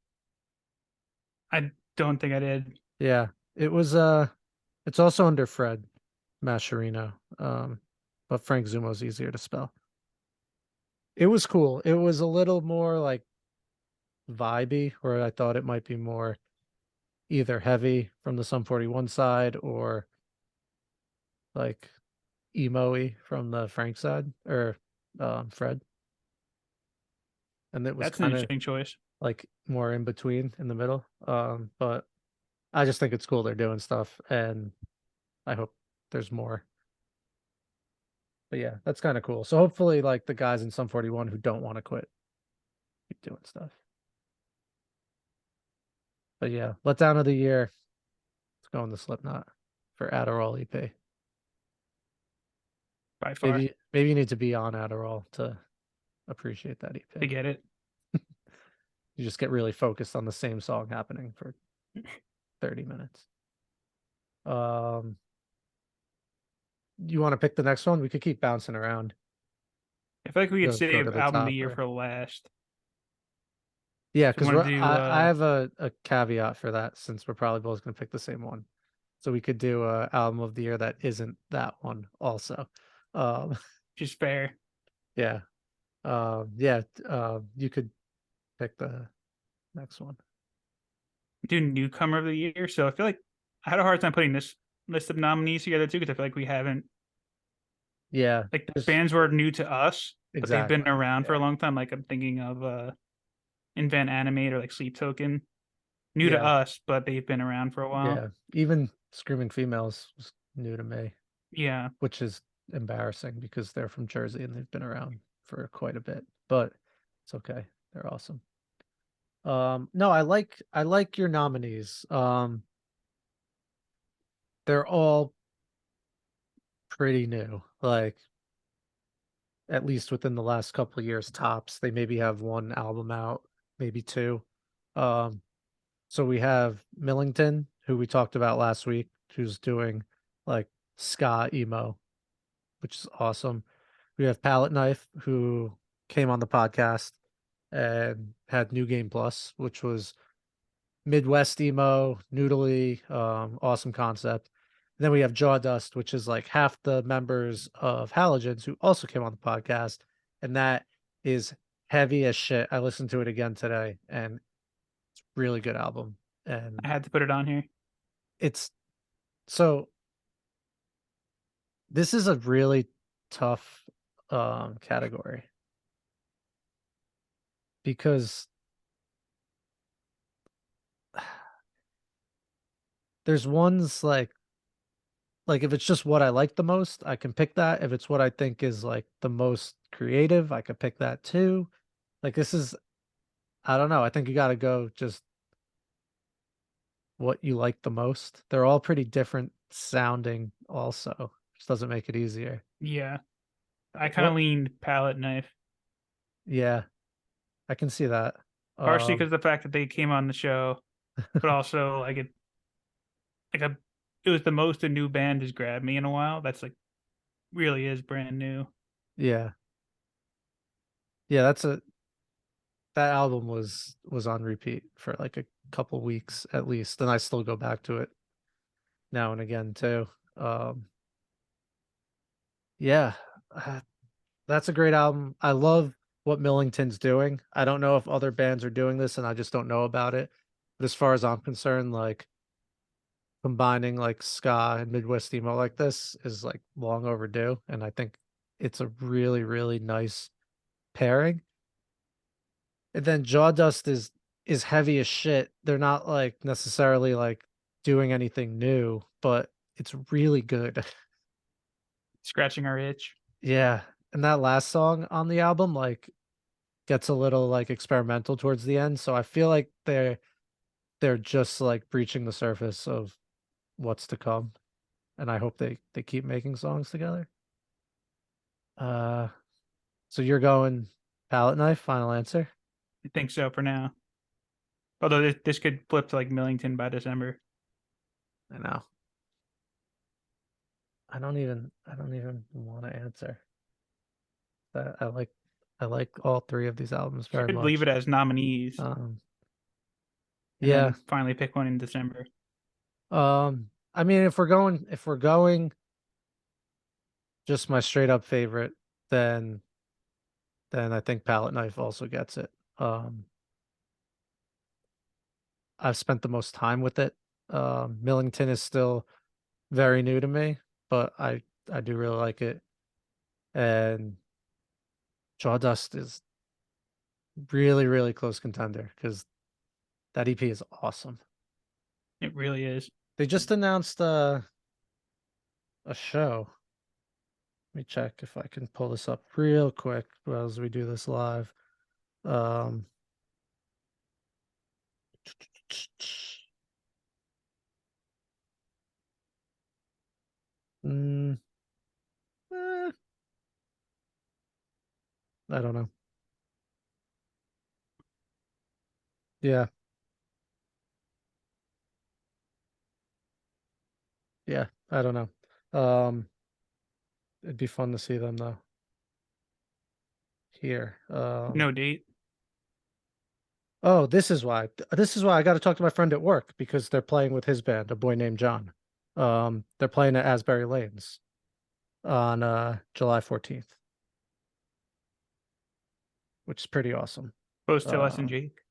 Speaker 2: I don't think I did.
Speaker 1: yeah, it was it's also under Fred Mascherino. But Frank Zumo's easier to spell. It was cool. It was a little more like vibey, where I thought it might be more either heavy from the Sum 41 side or like emo-y from the Frank side or Fred. And it was
Speaker 2: That's an
Speaker 1: kind of
Speaker 2: interesting choice.
Speaker 1: like more in between in the middle. But I just think it's cool they're doing stuff and I hope there's more. But yeah, that's kind of cool. So hopefully like the guys in Sum 41 who don't want to quit keep doing stuff. But yeah, letdown of the year. Let's go on the Slipknot for Adderall EP.
Speaker 2: By far,
Speaker 1: Maybe you need to be on Adderall to appreciate that
Speaker 2: to
Speaker 1: EP.
Speaker 2: get it.
Speaker 1: You just get really focused on the same song happening for 30 minutes. Um you want to pick the next one? We could keep bouncing around.
Speaker 2: I feel like we could
Speaker 1: Go to
Speaker 2: save
Speaker 1: the
Speaker 2: album of the
Speaker 1: top
Speaker 2: year
Speaker 1: or
Speaker 2: for last.
Speaker 1: yeah,
Speaker 2: So we
Speaker 1: because
Speaker 2: want
Speaker 1: we're
Speaker 2: to do
Speaker 1: I have a caveat for that since we're probably both gonna pick the same one. So we could do a album of the year that isn't that one also. Um,
Speaker 2: just fair.
Speaker 1: yeah. Yeah, you could pick the next one.
Speaker 2: Do newcomer of the year. So I feel like I had a hard time putting this list of nominees together too because I feel like we haven't
Speaker 1: Yeah,
Speaker 2: like the
Speaker 1: there's
Speaker 2: bands were new to us, but they've been
Speaker 1: exactly.
Speaker 2: around for a
Speaker 1: Yeah.
Speaker 2: long time. Like I'm thinking of Invent Animate or like Sleep Token. New to
Speaker 1: Yeah.
Speaker 2: us, but they've been around for a while.
Speaker 1: Yeah. Even Screaming Females was new to me,
Speaker 2: Yeah.
Speaker 1: which is embarrassing because they're from Jersey and they've been around for quite a bit. But it's okay. They're awesome. No, I like your nominees. They're all pretty new. Like at least within the last couple of years tops. They maybe have one album out, maybe two. Um, so we have Millington, who we talked about last week, who's doing like ska emo, which is awesome. We have Palette Knife, who came on the podcast and had New Game Plus, which was Midwest emo, noodly, awesome concept. And then we have Jawdust, which is like half the members of Halogens who also came on the podcast, and that is heavy as shit. I listened to it again today, and it's a really good album.
Speaker 2: I
Speaker 1: And
Speaker 2: had to put it on here.
Speaker 1: it's so this is a really tough category because there's ones like if it's just what I like the most, I can pick that. If it's what I think is like the most creative, I could pick that too. Like this is I don't know. I think you got to go just what you like the most. They're all pretty different sounding also. Just doesn't make it easier.
Speaker 2: Yeah. I kind of
Speaker 1: What?
Speaker 2: leaned palette knife,
Speaker 1: Yeah, I can see that.
Speaker 2: partially because
Speaker 1: Um
Speaker 2: of the fact that they came on the show, but also like a it was the most a new band has grabbed me in a while. That's like really is brand new.
Speaker 1: yeah. Yeah, that's a that album was on repeat for like a couple weeks at least, and I still go back to it now and again too. Um yeah. uh, That's a great album. I love what Millington's doing. I don't know if other bands are doing this and I just don't know about it. But as far as I'm concerned, like combining like ska and Midwest emo like this is like long overdue. And I think it's a really, really nice pairing. And then Jawdust is heavy as shit. They're not like necessarily like doing anything new, but it's really good.
Speaker 2: Scratching our itch.
Speaker 1: Yeah. And that last song on the album, like gets a little like experimental towards the end. So I feel like they're just like breaching the surface of what's to come. And I hope they keep making songs together. Uh so you're going Palette Knife, final answer?
Speaker 2: I think so for now. Although this could flip to like Millington by December.
Speaker 1: I know. I don't even want to answer. That I like all three of these albums very
Speaker 2: Could leave
Speaker 1: much.
Speaker 2: it as nominees
Speaker 1: Um
Speaker 2: and
Speaker 1: yeah.
Speaker 2: then finally pick one in December.
Speaker 1: I mean if we're going just my straight up favorite, then I think Palette Knife also gets it. I've spent the most time with it. Millington is still very new to me, but I do really like it. And Jawdust is really, really close contender because that EP is awesome.
Speaker 2: It really is.
Speaker 1: They just announced a show. Let me check if I can pull this up real quick as we do this live. Um, mm, eh, I don't know. Yeah, yeah, I don't know. It'd be fun to see them though. Here.
Speaker 2: No date.
Speaker 1: Oh, this is why. This is why I got to talk to my friend at work because they're playing with his band, a boy named John. They're playing at Asbury Lanes on July 14th, which is pretty awesome.
Speaker 2: Close to us and
Speaker 1: Um,
Speaker 2: Jake.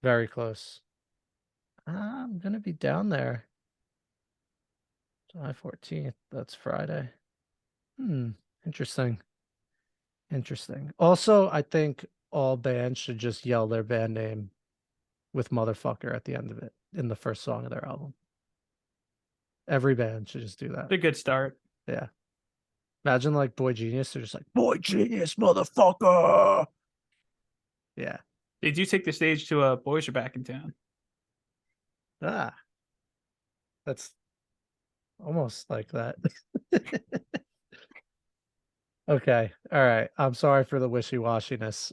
Speaker 1: very close. I'm gonna be down there July 14th. That's Friday. Hmm. Interesting. Interesting. Also, I think all bands should just yell their band name with motherfucker at the end of it in the first song of their album. Every band should just do that.
Speaker 2: It's a good start.
Speaker 1: Yeah. Imagine like Boy Genius. They're just like, Boy Genius, motherfucker. Yeah.
Speaker 2: They do take the stage to Boys Are Back in Town.
Speaker 1: Ah, that's almost like that. Okay. All right. I'm sorry for the wishy-washiness.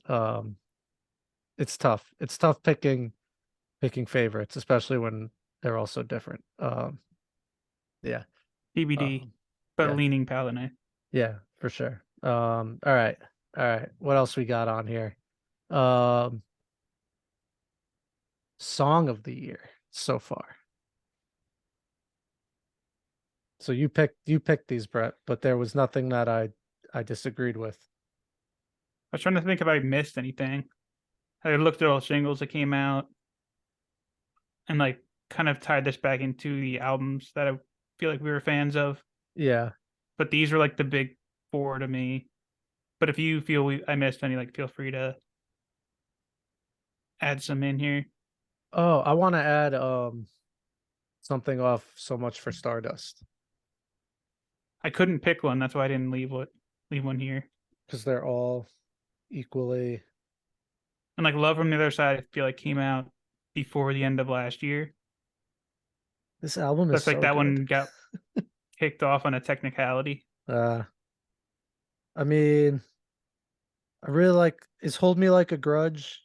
Speaker 1: It's tough. It's tough picking favorites, especially when they're all so different. Yeah.
Speaker 2: TBD,
Speaker 1: Um,
Speaker 2: but
Speaker 1: yeah.
Speaker 2: leaning Paladin.
Speaker 1: Yeah, for sure. All right. All right. What else we got on here? Um, Song of the year so far. So you picked these, Brett, but there was nothing that I disagreed with.
Speaker 2: I was trying to think if I missed anything. I looked at all the singles that came out and like kind of tied this back into the albums that I feel like we were fans of.
Speaker 1: Yeah.
Speaker 2: But these were like the big four to me. But if you feel I missed any, like feel free to add some in here.
Speaker 1: Oh, I want to add something off So Much for Stardust
Speaker 2: I couldn't pick one, that's why I didn't leave one here.
Speaker 1: because they're all equally.
Speaker 2: And like Love from the Other Side, I feel like came out before the end of last year.
Speaker 1: This album is
Speaker 2: That's like
Speaker 1: so
Speaker 2: that
Speaker 1: good.
Speaker 2: one got kicked off on a technicality.
Speaker 1: Uh, I mean, I really like is Hold Me Like a Grudge,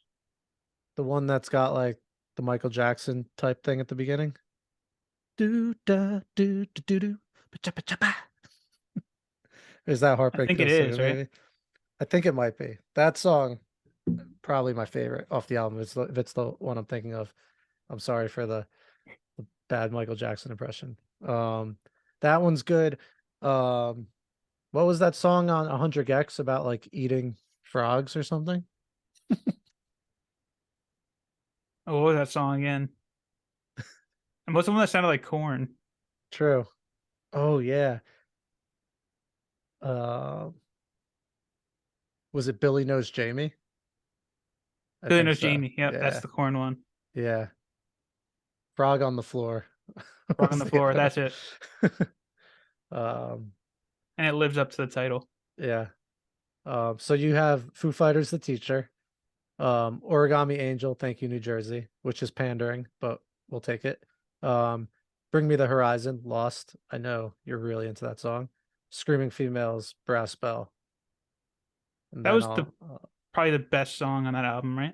Speaker 1: the one that's got like the Michael Jackson type thing at the beginning. Do da do do do do. Ba-cha-ba-cha-ba. Is that
Speaker 2: I
Speaker 1: Heartbreak
Speaker 2: think it
Speaker 1: Kill Sugar
Speaker 2: is, right?
Speaker 1: Baby? I think it might be. That song, probably my favorite off the album. If it's the one I'm thinking of. I'm sorry for the bad Michael Jackson impression. That one's good. Um, what was that song on 100 Gex about like eating frogs or something?
Speaker 2: Oh, what was that song again? And what's the one that sounded like corn?
Speaker 1: True. Oh yeah. Uh, was it Billy Knows Jamie? I
Speaker 2: Billy
Speaker 1: think
Speaker 2: Knows
Speaker 1: so.
Speaker 2: Jamie. Yep, that's
Speaker 1: Yeah.
Speaker 2: the corn one.
Speaker 1: Yeah. Frog on the Floor
Speaker 2: Rock
Speaker 1: was
Speaker 2: on the
Speaker 1: the
Speaker 2: floor.
Speaker 1: other.
Speaker 2: That's it.
Speaker 1: Um,
Speaker 2: And it lives up to the title.
Speaker 1: yeah. So you have Foo Fighters, The Teacher, Origami Angel, Thank You, New Jersey, which is pandering, but we'll take it. Bring Me the Horizon, Lost. I know you're really into that song. Screaming Females, Brass Bell, and
Speaker 2: That
Speaker 1: then
Speaker 2: was the
Speaker 1: I'll
Speaker 2: probably the best song on that album, right? I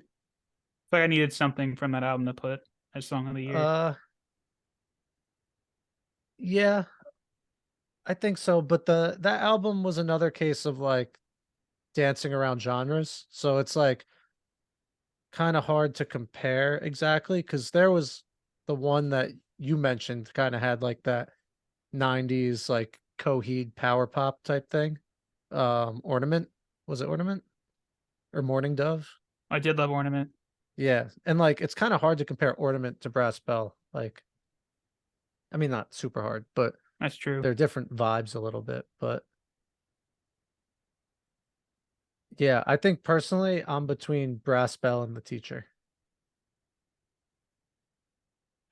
Speaker 2: feel like I needed something from that album to put as song of the year.
Speaker 1: yeah, I think so. But that album was another case of like dancing around genres, so it's like kind of hard to compare exactly because there was the one that you mentioned kind of had like that 90s like Coheed power pop type thing. Ornament, was it Ornament or Morning Dove?
Speaker 2: I did love Ornament.
Speaker 1: Yeah, and like it's kind of hard to compare Ornament to Brass Bell. Like, I mean, not super hard, but
Speaker 2: That's true.
Speaker 1: they're different vibes a little bit. But yeah, I think personally I'm between Brass Bell and The Teacher.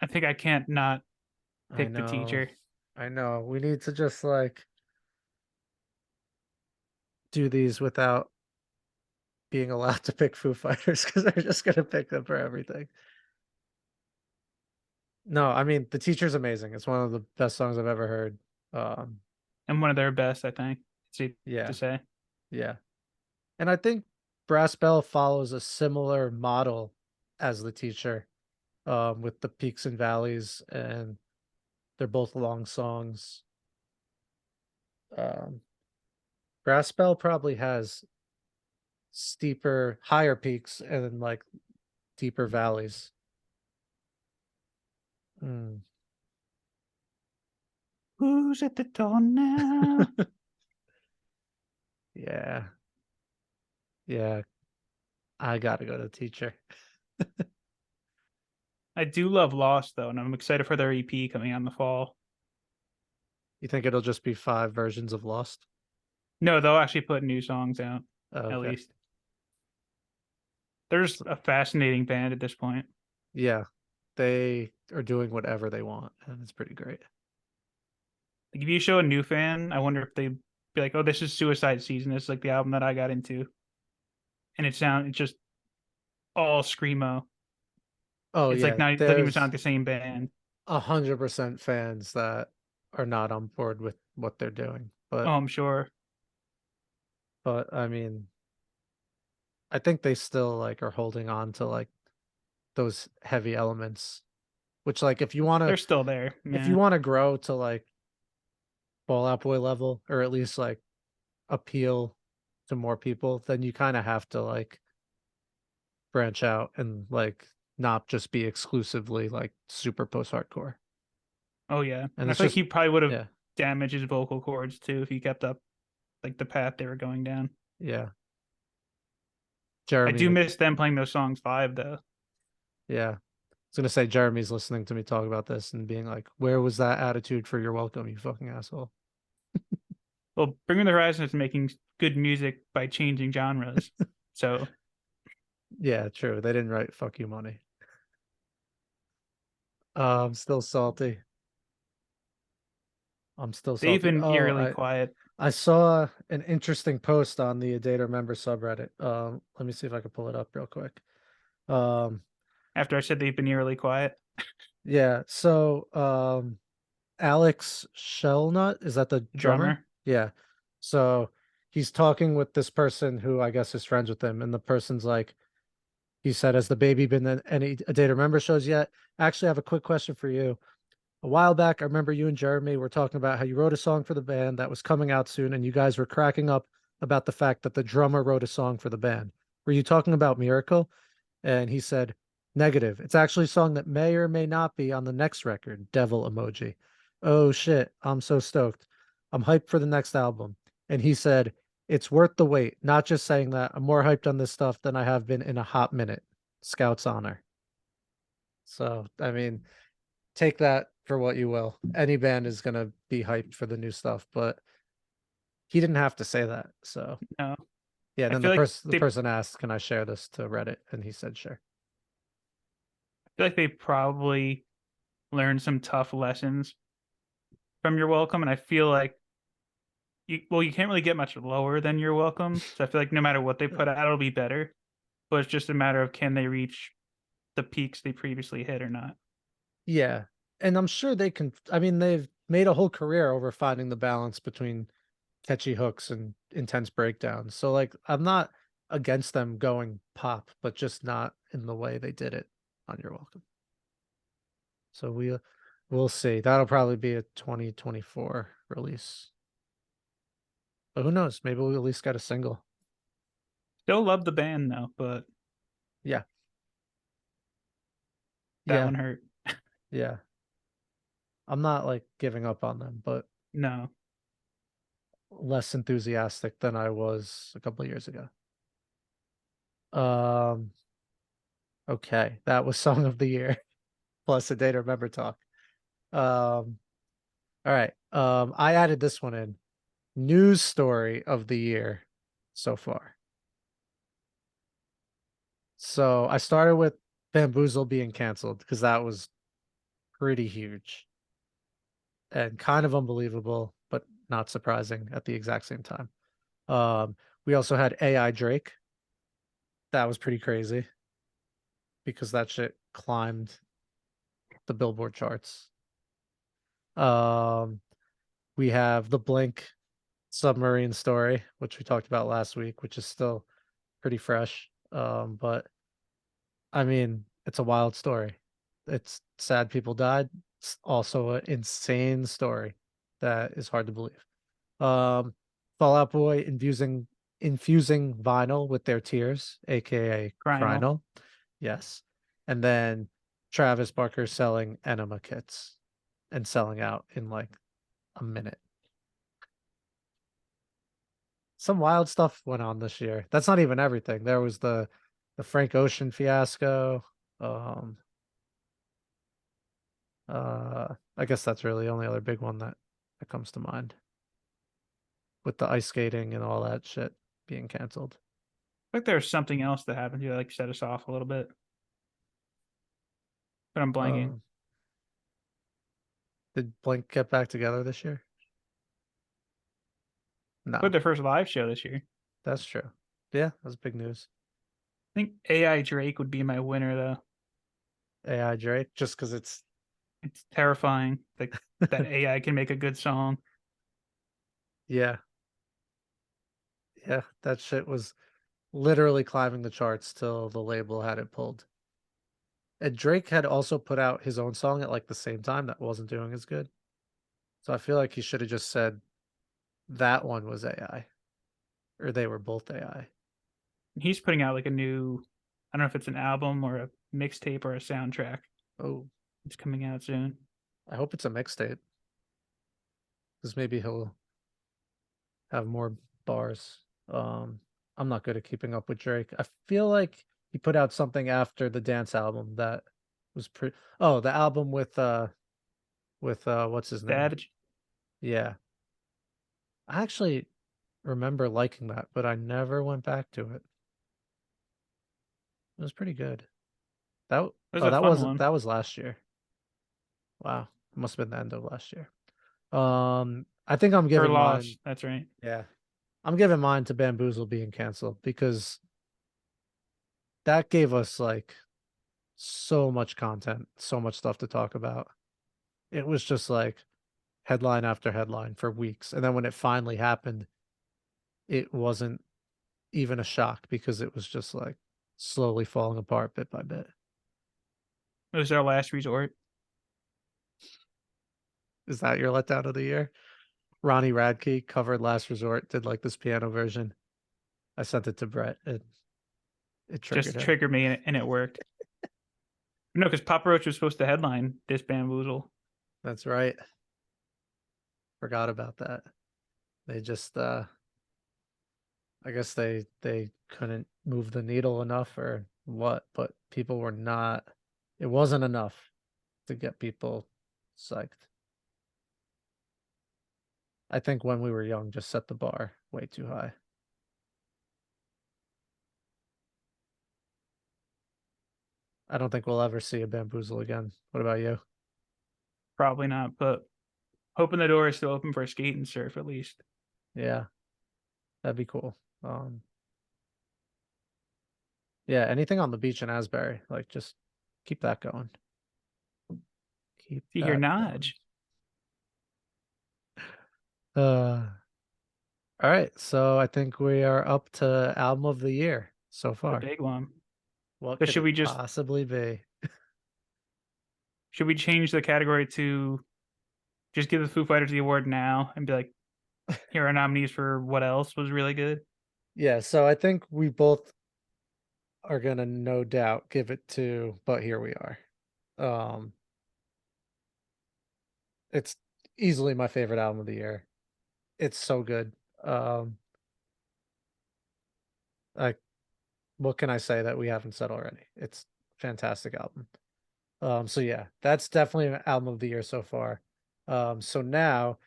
Speaker 2: I think I can't not
Speaker 1: I
Speaker 2: pick the
Speaker 1: know.
Speaker 2: teacher.
Speaker 1: I know. We need to just like do these without being allowed to pick Foo Fighters because they're just gonna pick them for everything. No, I mean the teacher's amazing. It's one of the best songs I've ever heard. Um,
Speaker 2: And one of their best, I think. To
Speaker 1: yeah,
Speaker 2: say.
Speaker 1: yeah. And I think Brass Bell follows a similar model as the teacher, with the peaks and valleys, and they're both long songs. Um, Graspel probably has steeper, higher peaks and like deeper valleys. Mm.
Speaker 2: Who's at the door now?
Speaker 1: Yeah. Yeah. I gotta go to the teacher.
Speaker 2: I do love Lost though, and I'm excited for their EP coming out in the fall.
Speaker 1: You think it'll just be 5 versions of Lost?
Speaker 2: No, they'll actually put new songs out,
Speaker 1: Oh,
Speaker 2: at
Speaker 1: okay.
Speaker 2: least. There's
Speaker 1: So,
Speaker 2: a fascinating band at this point.
Speaker 1: yeah. They are doing whatever they want, and it's pretty great.
Speaker 2: Like if you show a new fan, I wonder if they'd be like, "Oh, this is Suicide Season. It's like the album that I got into," and it's just all screamo.
Speaker 1: Oh
Speaker 2: It's like
Speaker 1: yeah,
Speaker 2: not it doesn't even sound
Speaker 1: there's
Speaker 2: like the same band.
Speaker 1: 100% fans that are not on board with what they're doing.
Speaker 2: Oh,
Speaker 1: But
Speaker 2: I'm sure.
Speaker 1: I mean, I think they still like are holding on to like those heavy elements, which like
Speaker 2: They're still there.
Speaker 1: if
Speaker 2: Yeah.
Speaker 1: you want to grow to like Fall Out Boy level or at least like appeal to more people, then you kind of have to like branch out and like not just be exclusively like super post hardcore.
Speaker 2: Oh yeah.
Speaker 1: And
Speaker 2: And I
Speaker 1: it's
Speaker 2: feel like
Speaker 1: just
Speaker 2: he probably would have
Speaker 1: yeah,
Speaker 2: damaged his vocal cords too if he kept up like the path they were going down.
Speaker 1: yeah.
Speaker 2: I
Speaker 1: Jeremy,
Speaker 2: do miss them playing those songs live though.
Speaker 1: yeah. I was gonna say Jeremy's listening to me talk about this and being like, "Where was that attitude for your welcome, you fucking asshole?"
Speaker 2: Well, Bring Me the Horizon is making good music by changing genres. So
Speaker 1: Yeah, true. They didn't write "fuck you, money." I'm still salty. I'm still
Speaker 2: they've
Speaker 1: salty.
Speaker 2: been
Speaker 1: Oh,
Speaker 2: eerily quiet.
Speaker 1: I saw an interesting post on the Dater member subreddit. Let me see if I can pull it up real quick. Um,
Speaker 2: After I said they've been eerily quiet.
Speaker 1: yeah. So, Alex Shellnut, is that the drummer?
Speaker 2: Drummer.
Speaker 1: Yeah. So he's talking with this person who I guess is friends with him, and the person's like, he said, "Has the baby been in any Dater member shows yet?" Actually, I have a quick question for you. A while back, I remember you and Jeremy were talking about how you wrote a song for the band that was coming out soon, and you guys were cracking up about the fact that the drummer wrote a song for the band. Were you talking about Miracle? And he said, negative. It's actually a song that may or may not be on the next record. Devil emoji. Oh shit, I'm so stoked. I'm hyped for the next album. And he said, it's worth the wait. Not just saying that. I'm more hyped on this stuff than I have been in a hot minute. Scout's honor. So, I mean, take that for what you will. Any band is gonna be hyped for the new stuff, but he didn't have to say that. So
Speaker 2: No.
Speaker 1: yeah,
Speaker 2: I
Speaker 1: then
Speaker 2: feel like
Speaker 1: the
Speaker 2: they
Speaker 1: person asked, "Can I share this to Reddit?" And he said, "Sure."
Speaker 2: probably learned some tough lessons from Your Welcome, and I feel like you can't really get much lower than You're Welcome. So I feel like no matter what they put out, it'll be better. But it's just a matter of can they reach the peaks they previously hit or not.
Speaker 1: Yeah, and I'm sure they can. I mean, they've made a whole career over finding the balance between catchy hooks and intense breakdowns. So like, I'm not against them going pop, but just not in the way they did it on You're Welcome. So we'll see. That'll probably be a 2024 release. But who knows? Maybe we'll at least get a single.
Speaker 2: Still love the band though, but
Speaker 1: Yeah.
Speaker 2: that
Speaker 1: Yeah.
Speaker 2: one hurt.
Speaker 1: Yeah. I'm not like giving up on them, but
Speaker 2: No.
Speaker 1: less enthusiastic than I was a couple of years ago. Um, okay. That was Song of the Year plus a day to remember talk. Um, all right. I added this one in. News story of the year so far. So I started with Bamboozle being canceled because that was pretty huge and kind of unbelievable, but not surprising at the exact same time. Um, we also had AI Drake. That was pretty crazy because that shit climbed the Billboard charts. Um, we have the Blink submarine story, which we talked about last week, which is still pretty fresh. But I mean, it's a wild story. It's sad people died. It's also an insane story that is hard to believe. Um, Fall Out Boy infusing vinyl with their tears, aka
Speaker 2: Crynal.
Speaker 1: Crynal. Yes. And then Travis Barker selling enema kits and selling out in like a minute. Some wild stuff went on this year. That's not even everything. There was the Frank Ocean fiasco. Um I guess that's really the only other big one that comes to mind with the ice skating and all that shit being canceled.
Speaker 2: I think there's something else that happened to like set us off a little bit, but I'm blanking.
Speaker 1: Um did Blink get back together this year?
Speaker 2: But
Speaker 1: No,
Speaker 2: their first live show this year.
Speaker 1: that's true. Yeah, that's big news.
Speaker 2: I think AI Drake would be my winner though.
Speaker 1: AI Drake, just because it's
Speaker 2: It's terrifying that AI can make a good song.
Speaker 1: yeah, yeah, that shit was literally climbing the charts till the label had it pulled. And Drake had also put out his own song at like the same time that wasn't doing as good. So I feel like he should have just said that one was AI or they were both AI.
Speaker 2: He's putting out like a new, I don't know if it's an album or a mixtape or a soundtrack.
Speaker 1: Oh,
Speaker 2: It's coming out soon.
Speaker 1: I hope it's a mixtape because maybe he'll have more bars. I'm not good at keeping up with Drake. I feel like he put out something after the dance album that was pretty. Oh, the album with what's his name?
Speaker 2: Savage.
Speaker 1: Yeah, I actually remember liking that, but I never went back to it. It was pretty good. That
Speaker 2: It was
Speaker 1: oh
Speaker 2: a
Speaker 1: that
Speaker 2: fun
Speaker 1: wasn't
Speaker 2: one.
Speaker 1: that was last year. Wow, it must have been the end of last year. I think I'm
Speaker 2: Or
Speaker 1: giving mine.
Speaker 2: Lost. That's right.
Speaker 1: Yeah, I'm giving mine to Bamboozle being canceled because that gave us like so much content, so much stuff to talk about. It was just like headline after headline for weeks. And then when it finally happened, it wasn't even a shock because it was just like slowly falling apart bit by bit.
Speaker 2: It was our last resort.
Speaker 1: Is that your letdown of the year? Ronnie Radke covered Last Resort, did like this piano version. I sent it to Brett. It triggered
Speaker 2: Just
Speaker 1: him.
Speaker 2: triggered me and it worked. No, because Papa Roach was supposed to headline this Bamboozle.
Speaker 1: That's right. Forgot about that. They just I guess they couldn't move the needle enough or what, but people were not it wasn't enough to get people psyched. I think when we were young just set the bar way too high. I don't think we'll ever see a bamboozle again. What about you?
Speaker 2: Probably not, but hoping the door is still open for skate and surf at least.
Speaker 1: Yeah, that'd be cool. Um yeah, anything on the beach in Asbury, like just keep that going. Keep
Speaker 2: See here,
Speaker 1: that going.
Speaker 2: Nodge,
Speaker 1: Uh all right, so I think we are up to album of the year so
Speaker 2: the
Speaker 1: far.
Speaker 2: big one.
Speaker 1: What
Speaker 2: So
Speaker 1: could it possibly be?
Speaker 2: should we change the category to just give the Foo Fighters the award now and be like, here are nominees for what else was really good?
Speaker 1: Yeah, so I think we both are gonna no doubt give it to But Here We Are. Um it's easily my favorite album of the year. It's so good. Um like what can I say that we haven't said already? It's a fantastic album. So yeah, that's definitely an album of the year so far. So now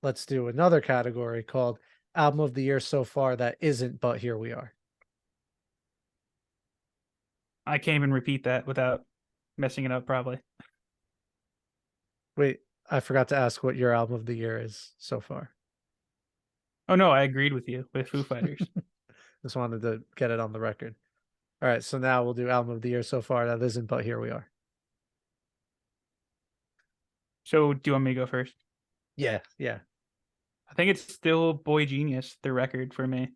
Speaker 1: let's do another category called album of the year so far that isn't But Here We Are.
Speaker 2: I can't even repeat that without messing it up, probably.
Speaker 1: Wait, I forgot to ask what your album of the year is so far.
Speaker 2: Oh, no, I agreed with you with Foo Fighters.
Speaker 1: Just wanted to get it on the record. All right, so now we'll do album of the year so far that isn't But Here We Are.
Speaker 2: So, do you want me to go first?
Speaker 1: Yeah, yeah.
Speaker 2: I think it's still Boy Genius, the record for me.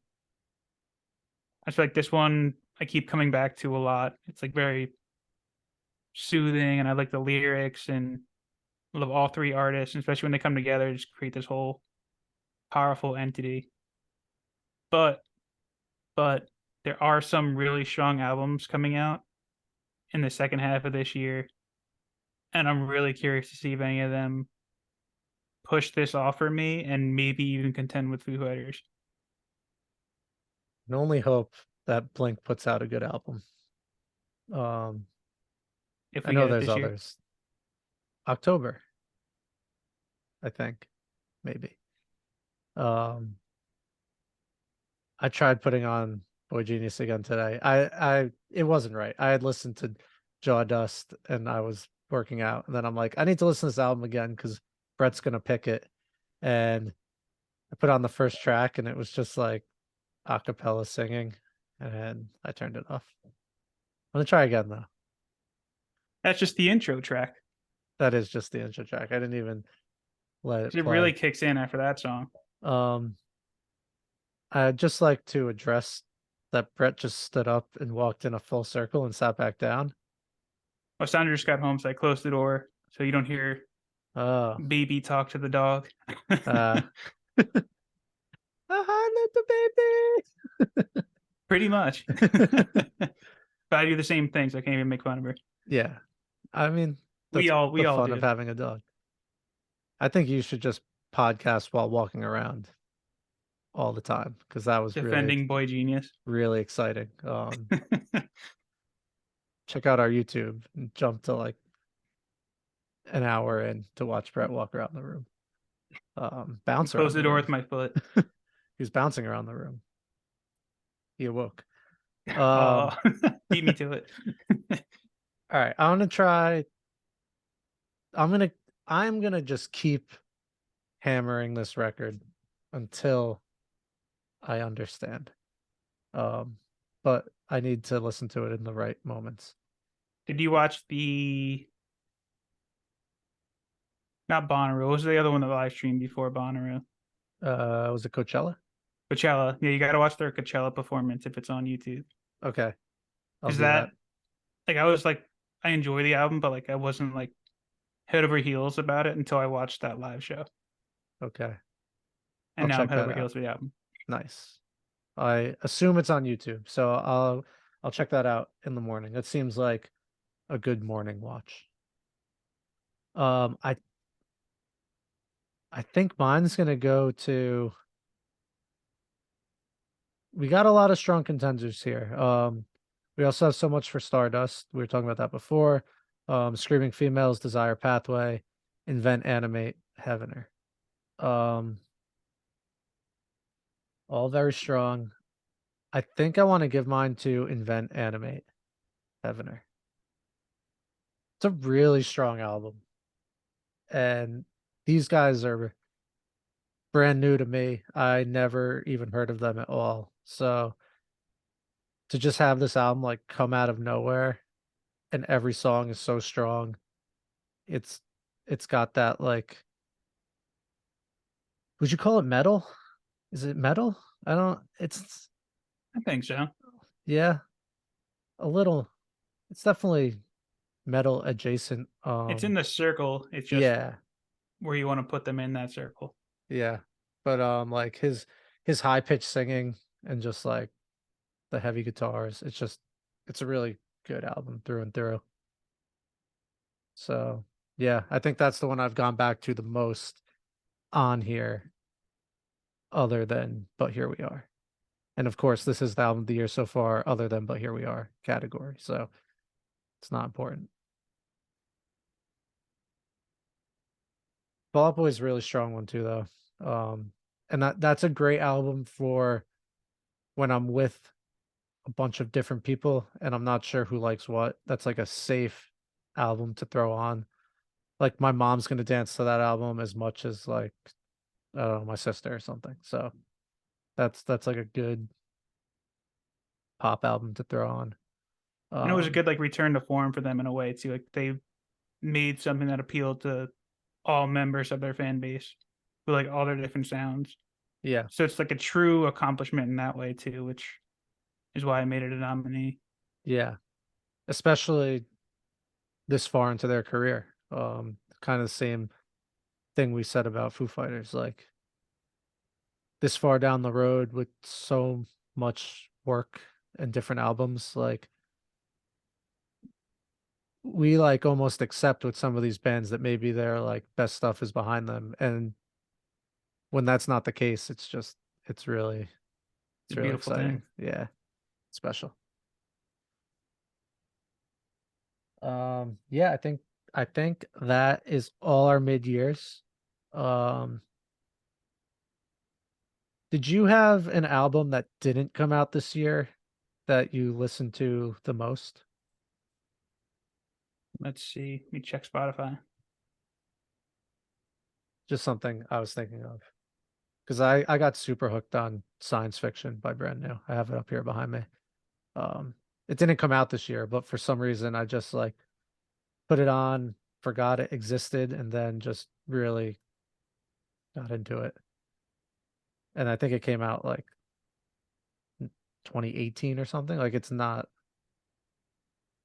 Speaker 2: I feel like this one I keep coming back to a lot. It's like very soothing, and I like the lyrics, and I love all three artists, especially when they come together, just create this whole powerful entity. but but there are some really strong albums coming out in the second half of this year, and I'm really curious to see if any of them push this off for me and maybe even contend with Foo Fighters
Speaker 1: And only hope that Blink puts out a good album. Um,
Speaker 2: if
Speaker 1: I
Speaker 2: we
Speaker 1: know
Speaker 2: get it
Speaker 1: there's
Speaker 2: this year.
Speaker 1: others. October, I think, maybe. Um, I tried putting on Boy Genius again today. It wasn't right. I had listened to Jaw Dust and I was working out, and then I'm like, I need to listen to this album again because Brett's gonna pick it. And I put on the first track and it was just like a cappella singing, and I turned it off. I'm gonna try again though.
Speaker 2: That's just the intro track
Speaker 1: That is just the intro track. I didn't even let it
Speaker 2: because it really
Speaker 1: play.
Speaker 2: kicks in after that song.
Speaker 1: Um, I'd just like to address that Brett just stood up and walked in a full circle and sat back down.
Speaker 2: Well, Sandra just got home, so I closed the door so you don't hear
Speaker 1: Oh,
Speaker 2: baby talk to the dog.
Speaker 1: uh, hi, little
Speaker 2: Pretty much.
Speaker 1: baby.
Speaker 2: But I do the same things. I can't even make fun of her.
Speaker 1: Yeah, I mean,
Speaker 2: We
Speaker 1: that's
Speaker 2: all
Speaker 1: the
Speaker 2: we all
Speaker 1: fun of
Speaker 2: do.
Speaker 1: having a dog. I think you should just podcast while walking around all the time because that was
Speaker 2: Defending Boy Genius.
Speaker 1: really exciting. Check out our YouTube and jump to like an hour in to watch Brett walk around the room. Bounce
Speaker 2: Close
Speaker 1: around
Speaker 2: the
Speaker 1: the
Speaker 2: door
Speaker 1: room.
Speaker 2: with my foot.
Speaker 1: He was bouncing around the room. He awoke.
Speaker 2: Oh,
Speaker 1: Um,
Speaker 2: beat me to it.
Speaker 1: all right, I'm gonna try. I'm gonna I'm gonna just keep hammering this record until I understand. Um, but I need to listen to it in the right moments.
Speaker 2: Did you watch the not Bonnaroo? What was the other one that live streamed before Bonnaroo?
Speaker 1: Was it Coachella?
Speaker 2: Coachella. Yeah, you got to watch their Coachella performance if it's on YouTube.
Speaker 1: Okay, I'll
Speaker 2: Because
Speaker 1: do that.
Speaker 2: that, like, I was like, I enjoy the album, but like, I wasn't like head over heels about it until I watched that live show,
Speaker 1: Okay,
Speaker 2: and
Speaker 1: I'll
Speaker 2: now I'm
Speaker 1: check
Speaker 2: head
Speaker 1: that
Speaker 2: over
Speaker 1: out.
Speaker 2: heels for the album.
Speaker 1: Nice. I assume it's on YouTube, so I'll check that out in the morning. It seems like a good morning watch. Um, I I think mine's gonna go to. We got a lot of strong contenders here. We also have so much for Stardust. We were talking about that before. Screaming Females, Desire Pathway, Invent, Animate, Heavener. Um, all very strong. I think I want to give mine to Invent, Animate, Heavener. It's a really strong album, and these guys are brand new to me. I never even heard of them at all. So to just have this album like come out of nowhere and every song is so strong. It's it's got that like would you call it metal? Is it metal? I don't it's
Speaker 2: I think so.
Speaker 1: yeah, a little. It's definitely metal adjacent.
Speaker 2: It's in the circle. It's just
Speaker 1: Yeah,
Speaker 2: where you want to put them in that circle.
Speaker 1: yeah. But like his high pitched singing and just like the heavy guitars, it's a really good album through and through. So yeah, I think that's the one I've gone back to the most on here, other than But Here We Are. And of course, this is the album of the year so far, other than But Here We Are category. So it's not important. Fall Out Boy is a really strong one too, though. And that's a great album for when I'm with a bunch of different people and I'm not sure who likes what. That's like a safe album to throw on. Like my mom's gonna dance to that album as much as like I don't know, my sister or something. So that's like a good pop album to throw on.
Speaker 2: And it was a
Speaker 1: Um,
Speaker 2: good like return to form for them in a way too. Like they made something that appealed to all members of their fan base with like all their different sounds.
Speaker 1: yeah,
Speaker 2: So it's like a true accomplishment in that way too, which is why I made it a nominee.
Speaker 1: yeah. Especially this far into their career. Kind of the same thing we said about Foo Fighters. Like this far down the road with so much work and different albums, like we like almost accept with some of these bands that maybe their like best stuff is behind them. And when that's not the case, it's really
Speaker 2: It's
Speaker 1: it's
Speaker 2: a
Speaker 1: really
Speaker 2: beautiful thing.
Speaker 1: exciting. Yeah, special. Yeah, I think that is all our mid years. Um, did you have an album that didn't come out this year that you listened to the most?
Speaker 2: Let's see. Let me check Spotify.
Speaker 1: Just something I was thinking of. Because I got super hooked on Science Fiction by Brand New. I have it up here behind me. Um, it didn't come out this year, but for some reason I just like put it on, forgot it existed, and then just really got into it. And I think it came out like 2018 or something. Like it's not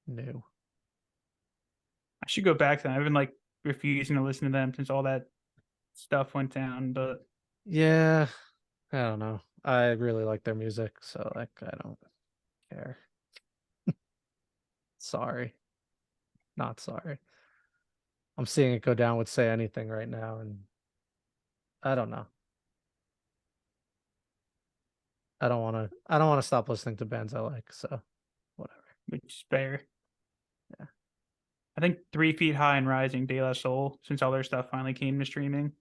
Speaker 1: new.
Speaker 2: I should go back to them. I've been like refusing to listen to them since all that stuff went down, but
Speaker 1: Yeah, I don't know. I really like their music, so like I don't care. Sorry, not sorry. I'm seeing it go down with Say Anything right now, and I don't know. I don't want to stop listening to bands I like, so whatever.
Speaker 2: which is fair.
Speaker 1: Yeah.
Speaker 2: I think 3 Feet High and Rising, De La Soul, since all their stuff finally came to streaming,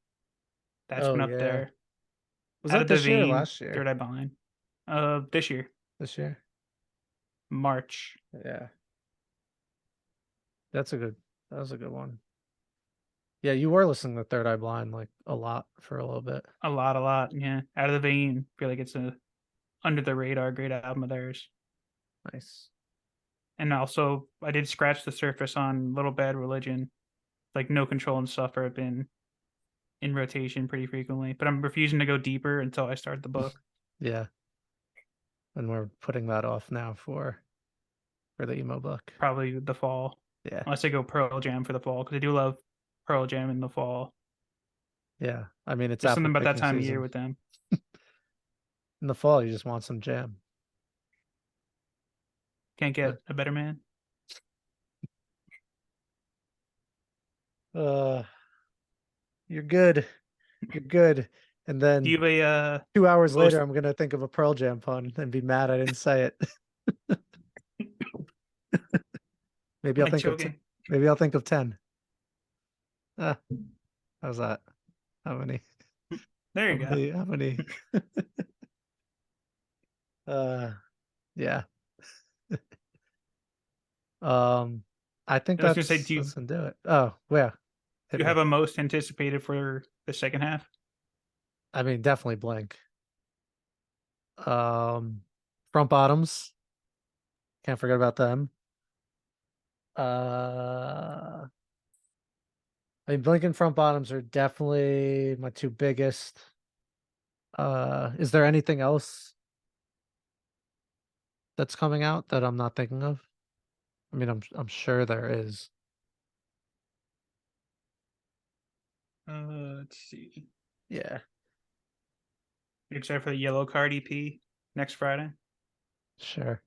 Speaker 2: that's
Speaker 1: Oh
Speaker 2: been up
Speaker 1: yeah.
Speaker 2: there.
Speaker 1: Was
Speaker 2: Out
Speaker 1: that
Speaker 2: of the
Speaker 1: this year or
Speaker 2: Vein,
Speaker 1: last year?
Speaker 2: Third Eye Blind. This year,
Speaker 1: This year?
Speaker 2: March.
Speaker 1: Yeah. That's a good that was a good one. Yeah, you were listening to Third Eye Blind like a lot for a little bit.
Speaker 2: A lot, a lot. Yeah. Out of the Vein, I feel like it's a under the radar great album of theirs.
Speaker 1: Nice.
Speaker 2: And also, I did scratch the surface on Little Bad Religion. Like No Control and Suffer have been in rotation pretty frequently, but I'm refusing to go deeper until I start the book.
Speaker 1: Yeah. And we're putting that off now for the emo book.
Speaker 2: Probably the fall,
Speaker 1: Yeah.
Speaker 2: unless I go Pearl Jam for the fall, because I do love Pearl Jam in the fall.
Speaker 1: Yeah. I mean, it's
Speaker 2: There's
Speaker 1: apple
Speaker 2: something about that
Speaker 1: picking
Speaker 2: time of year
Speaker 1: season.
Speaker 2: with them.
Speaker 1: In the fall, you just want some jam.
Speaker 2: Can't
Speaker 1: But
Speaker 2: get a better man.
Speaker 1: uh you're good. You're good. And
Speaker 2: Do
Speaker 1: then
Speaker 2: you have a
Speaker 1: 2 hours later
Speaker 2: most
Speaker 1: I'm gonna think of a Pearl Jam pun and be mad I didn't say it. Maybe I'll
Speaker 2: like
Speaker 1: think of
Speaker 2: choking?
Speaker 1: maybe I'll think of 10. Ah, how's that? How many?
Speaker 2: There
Speaker 1: How
Speaker 2: you go.
Speaker 1: many? How many? Uh, yeah. Um, I think
Speaker 2: I was gonna say,
Speaker 1: that's gonna do it. Oh, yeah.
Speaker 2: do
Speaker 1: Hit
Speaker 2: you
Speaker 1: me.
Speaker 2: have a most anticipated for the second half?
Speaker 1: I mean, definitely Blink. Um, Front Bottoms. Can't forget about them. Uh, I mean, Blink and Front Bottoms are definitely my two biggest. Is there anything else that's coming out that I'm not thinking of? I mean, I'm sure there is.
Speaker 2: Let's see.
Speaker 1: Yeah,
Speaker 2: Except for the Yellow Card EP next Friday.
Speaker 1: sure.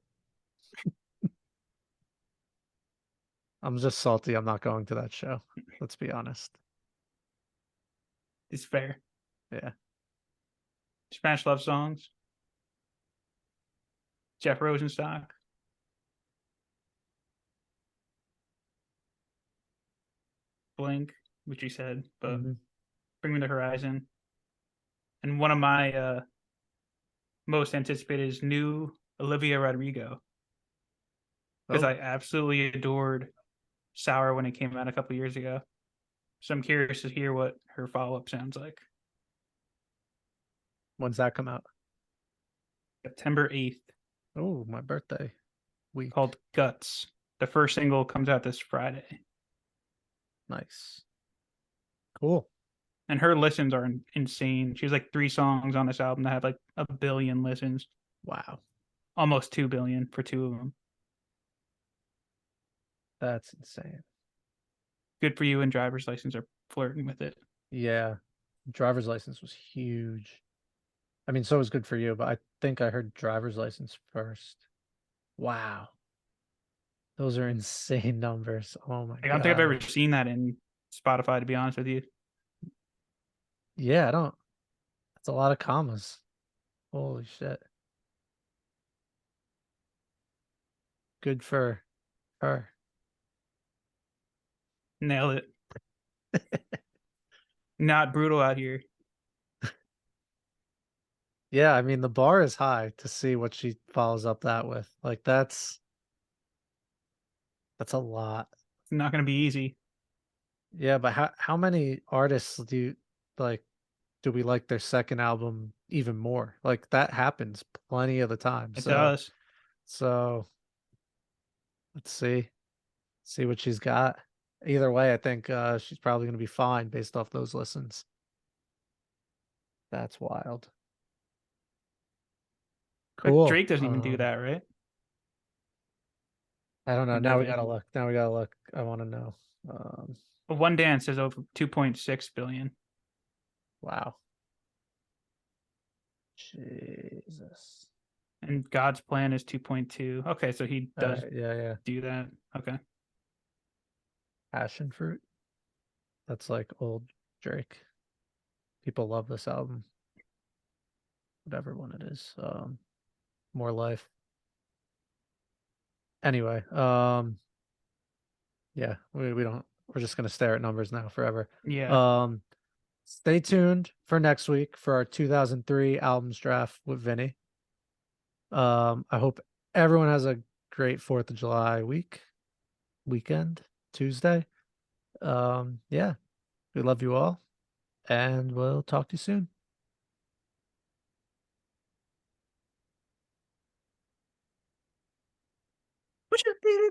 Speaker 1: I'm just salty I'm not going to that show. Let's be honest.
Speaker 2: It's fair.
Speaker 1: Yeah.
Speaker 2: Smash Love Songs. Jeff Rosenstock. Blink, which you said, but
Speaker 1: Hmm.
Speaker 2: Bring Me the Horizon. And one of my most anticipated is new Olivia Rodrigo, because
Speaker 1: Oh,
Speaker 2: I absolutely adored Sour when it came out a couple years ago. So I'm curious to hear what her follow up sounds like.
Speaker 1: when's that come out?
Speaker 2: September 8th,
Speaker 1: Oh, my birthday week.
Speaker 2: called Guts. The first single comes out this Friday.
Speaker 1: Nice. Cool.
Speaker 2: And her listens are insane. She has like 3 songs on this album that have like 1 billion listens,
Speaker 1: Wow.
Speaker 2: almost 2 billion for 2 of them.
Speaker 1: That's insane.
Speaker 2: Good for You and Driver's License are flirting with it.
Speaker 1: Yeah. Driver's license was huge. I mean, so is good for you, but I think I heard driver's license first. Wow. Those are insane numbers. Oh my
Speaker 2: I don't think I've
Speaker 1: God.
Speaker 2: ever seen that in Spotify, to be honest with you.
Speaker 1: Yeah, I don't. That's a lot of commas. Holy shit. Good for her.
Speaker 2: Nailed it. Not brutal out here.
Speaker 1: Yeah, I mean, the bar is high to see what she follows up that with. Like that's a lot.
Speaker 2: It's not going to be easy.
Speaker 1: Yeah, but how many artists do you like do we like their second album even more? Like that happens plenty of the time.
Speaker 2: It
Speaker 1: So
Speaker 2: does.
Speaker 1: so let's see. See what she's got. Either way, I think she's probably gonna be fine based off those listens. That's wild.
Speaker 2: But
Speaker 1: Cool.
Speaker 2: Drake doesn't even do that, right?
Speaker 1: I don't know.
Speaker 2: Or
Speaker 1: Now
Speaker 2: does
Speaker 1: we
Speaker 2: he?
Speaker 1: gotta look. Now we gotta look. I wanna know.
Speaker 2: One Dance is over 2.6 billion,
Speaker 1: Wow. Jesus.
Speaker 2: and God's Plan is 2.2. Okay, so he does
Speaker 1: Yeah, yeah.
Speaker 2: do that. Okay.
Speaker 1: Passion fruit. That's like old Drake. People love this album. Whatever one it is. More life. Anyway, yeah, we don't we're just gonna stare at numbers now forever.
Speaker 2: Yeah.
Speaker 1: Um Stay tuned for next week for our 2003 albums draft with Vinny. I hope everyone has a great 4th of July weekend, Tuesday. Yeah, we love you all, and we'll talk to you soon.
Speaker 2: Push it, baby,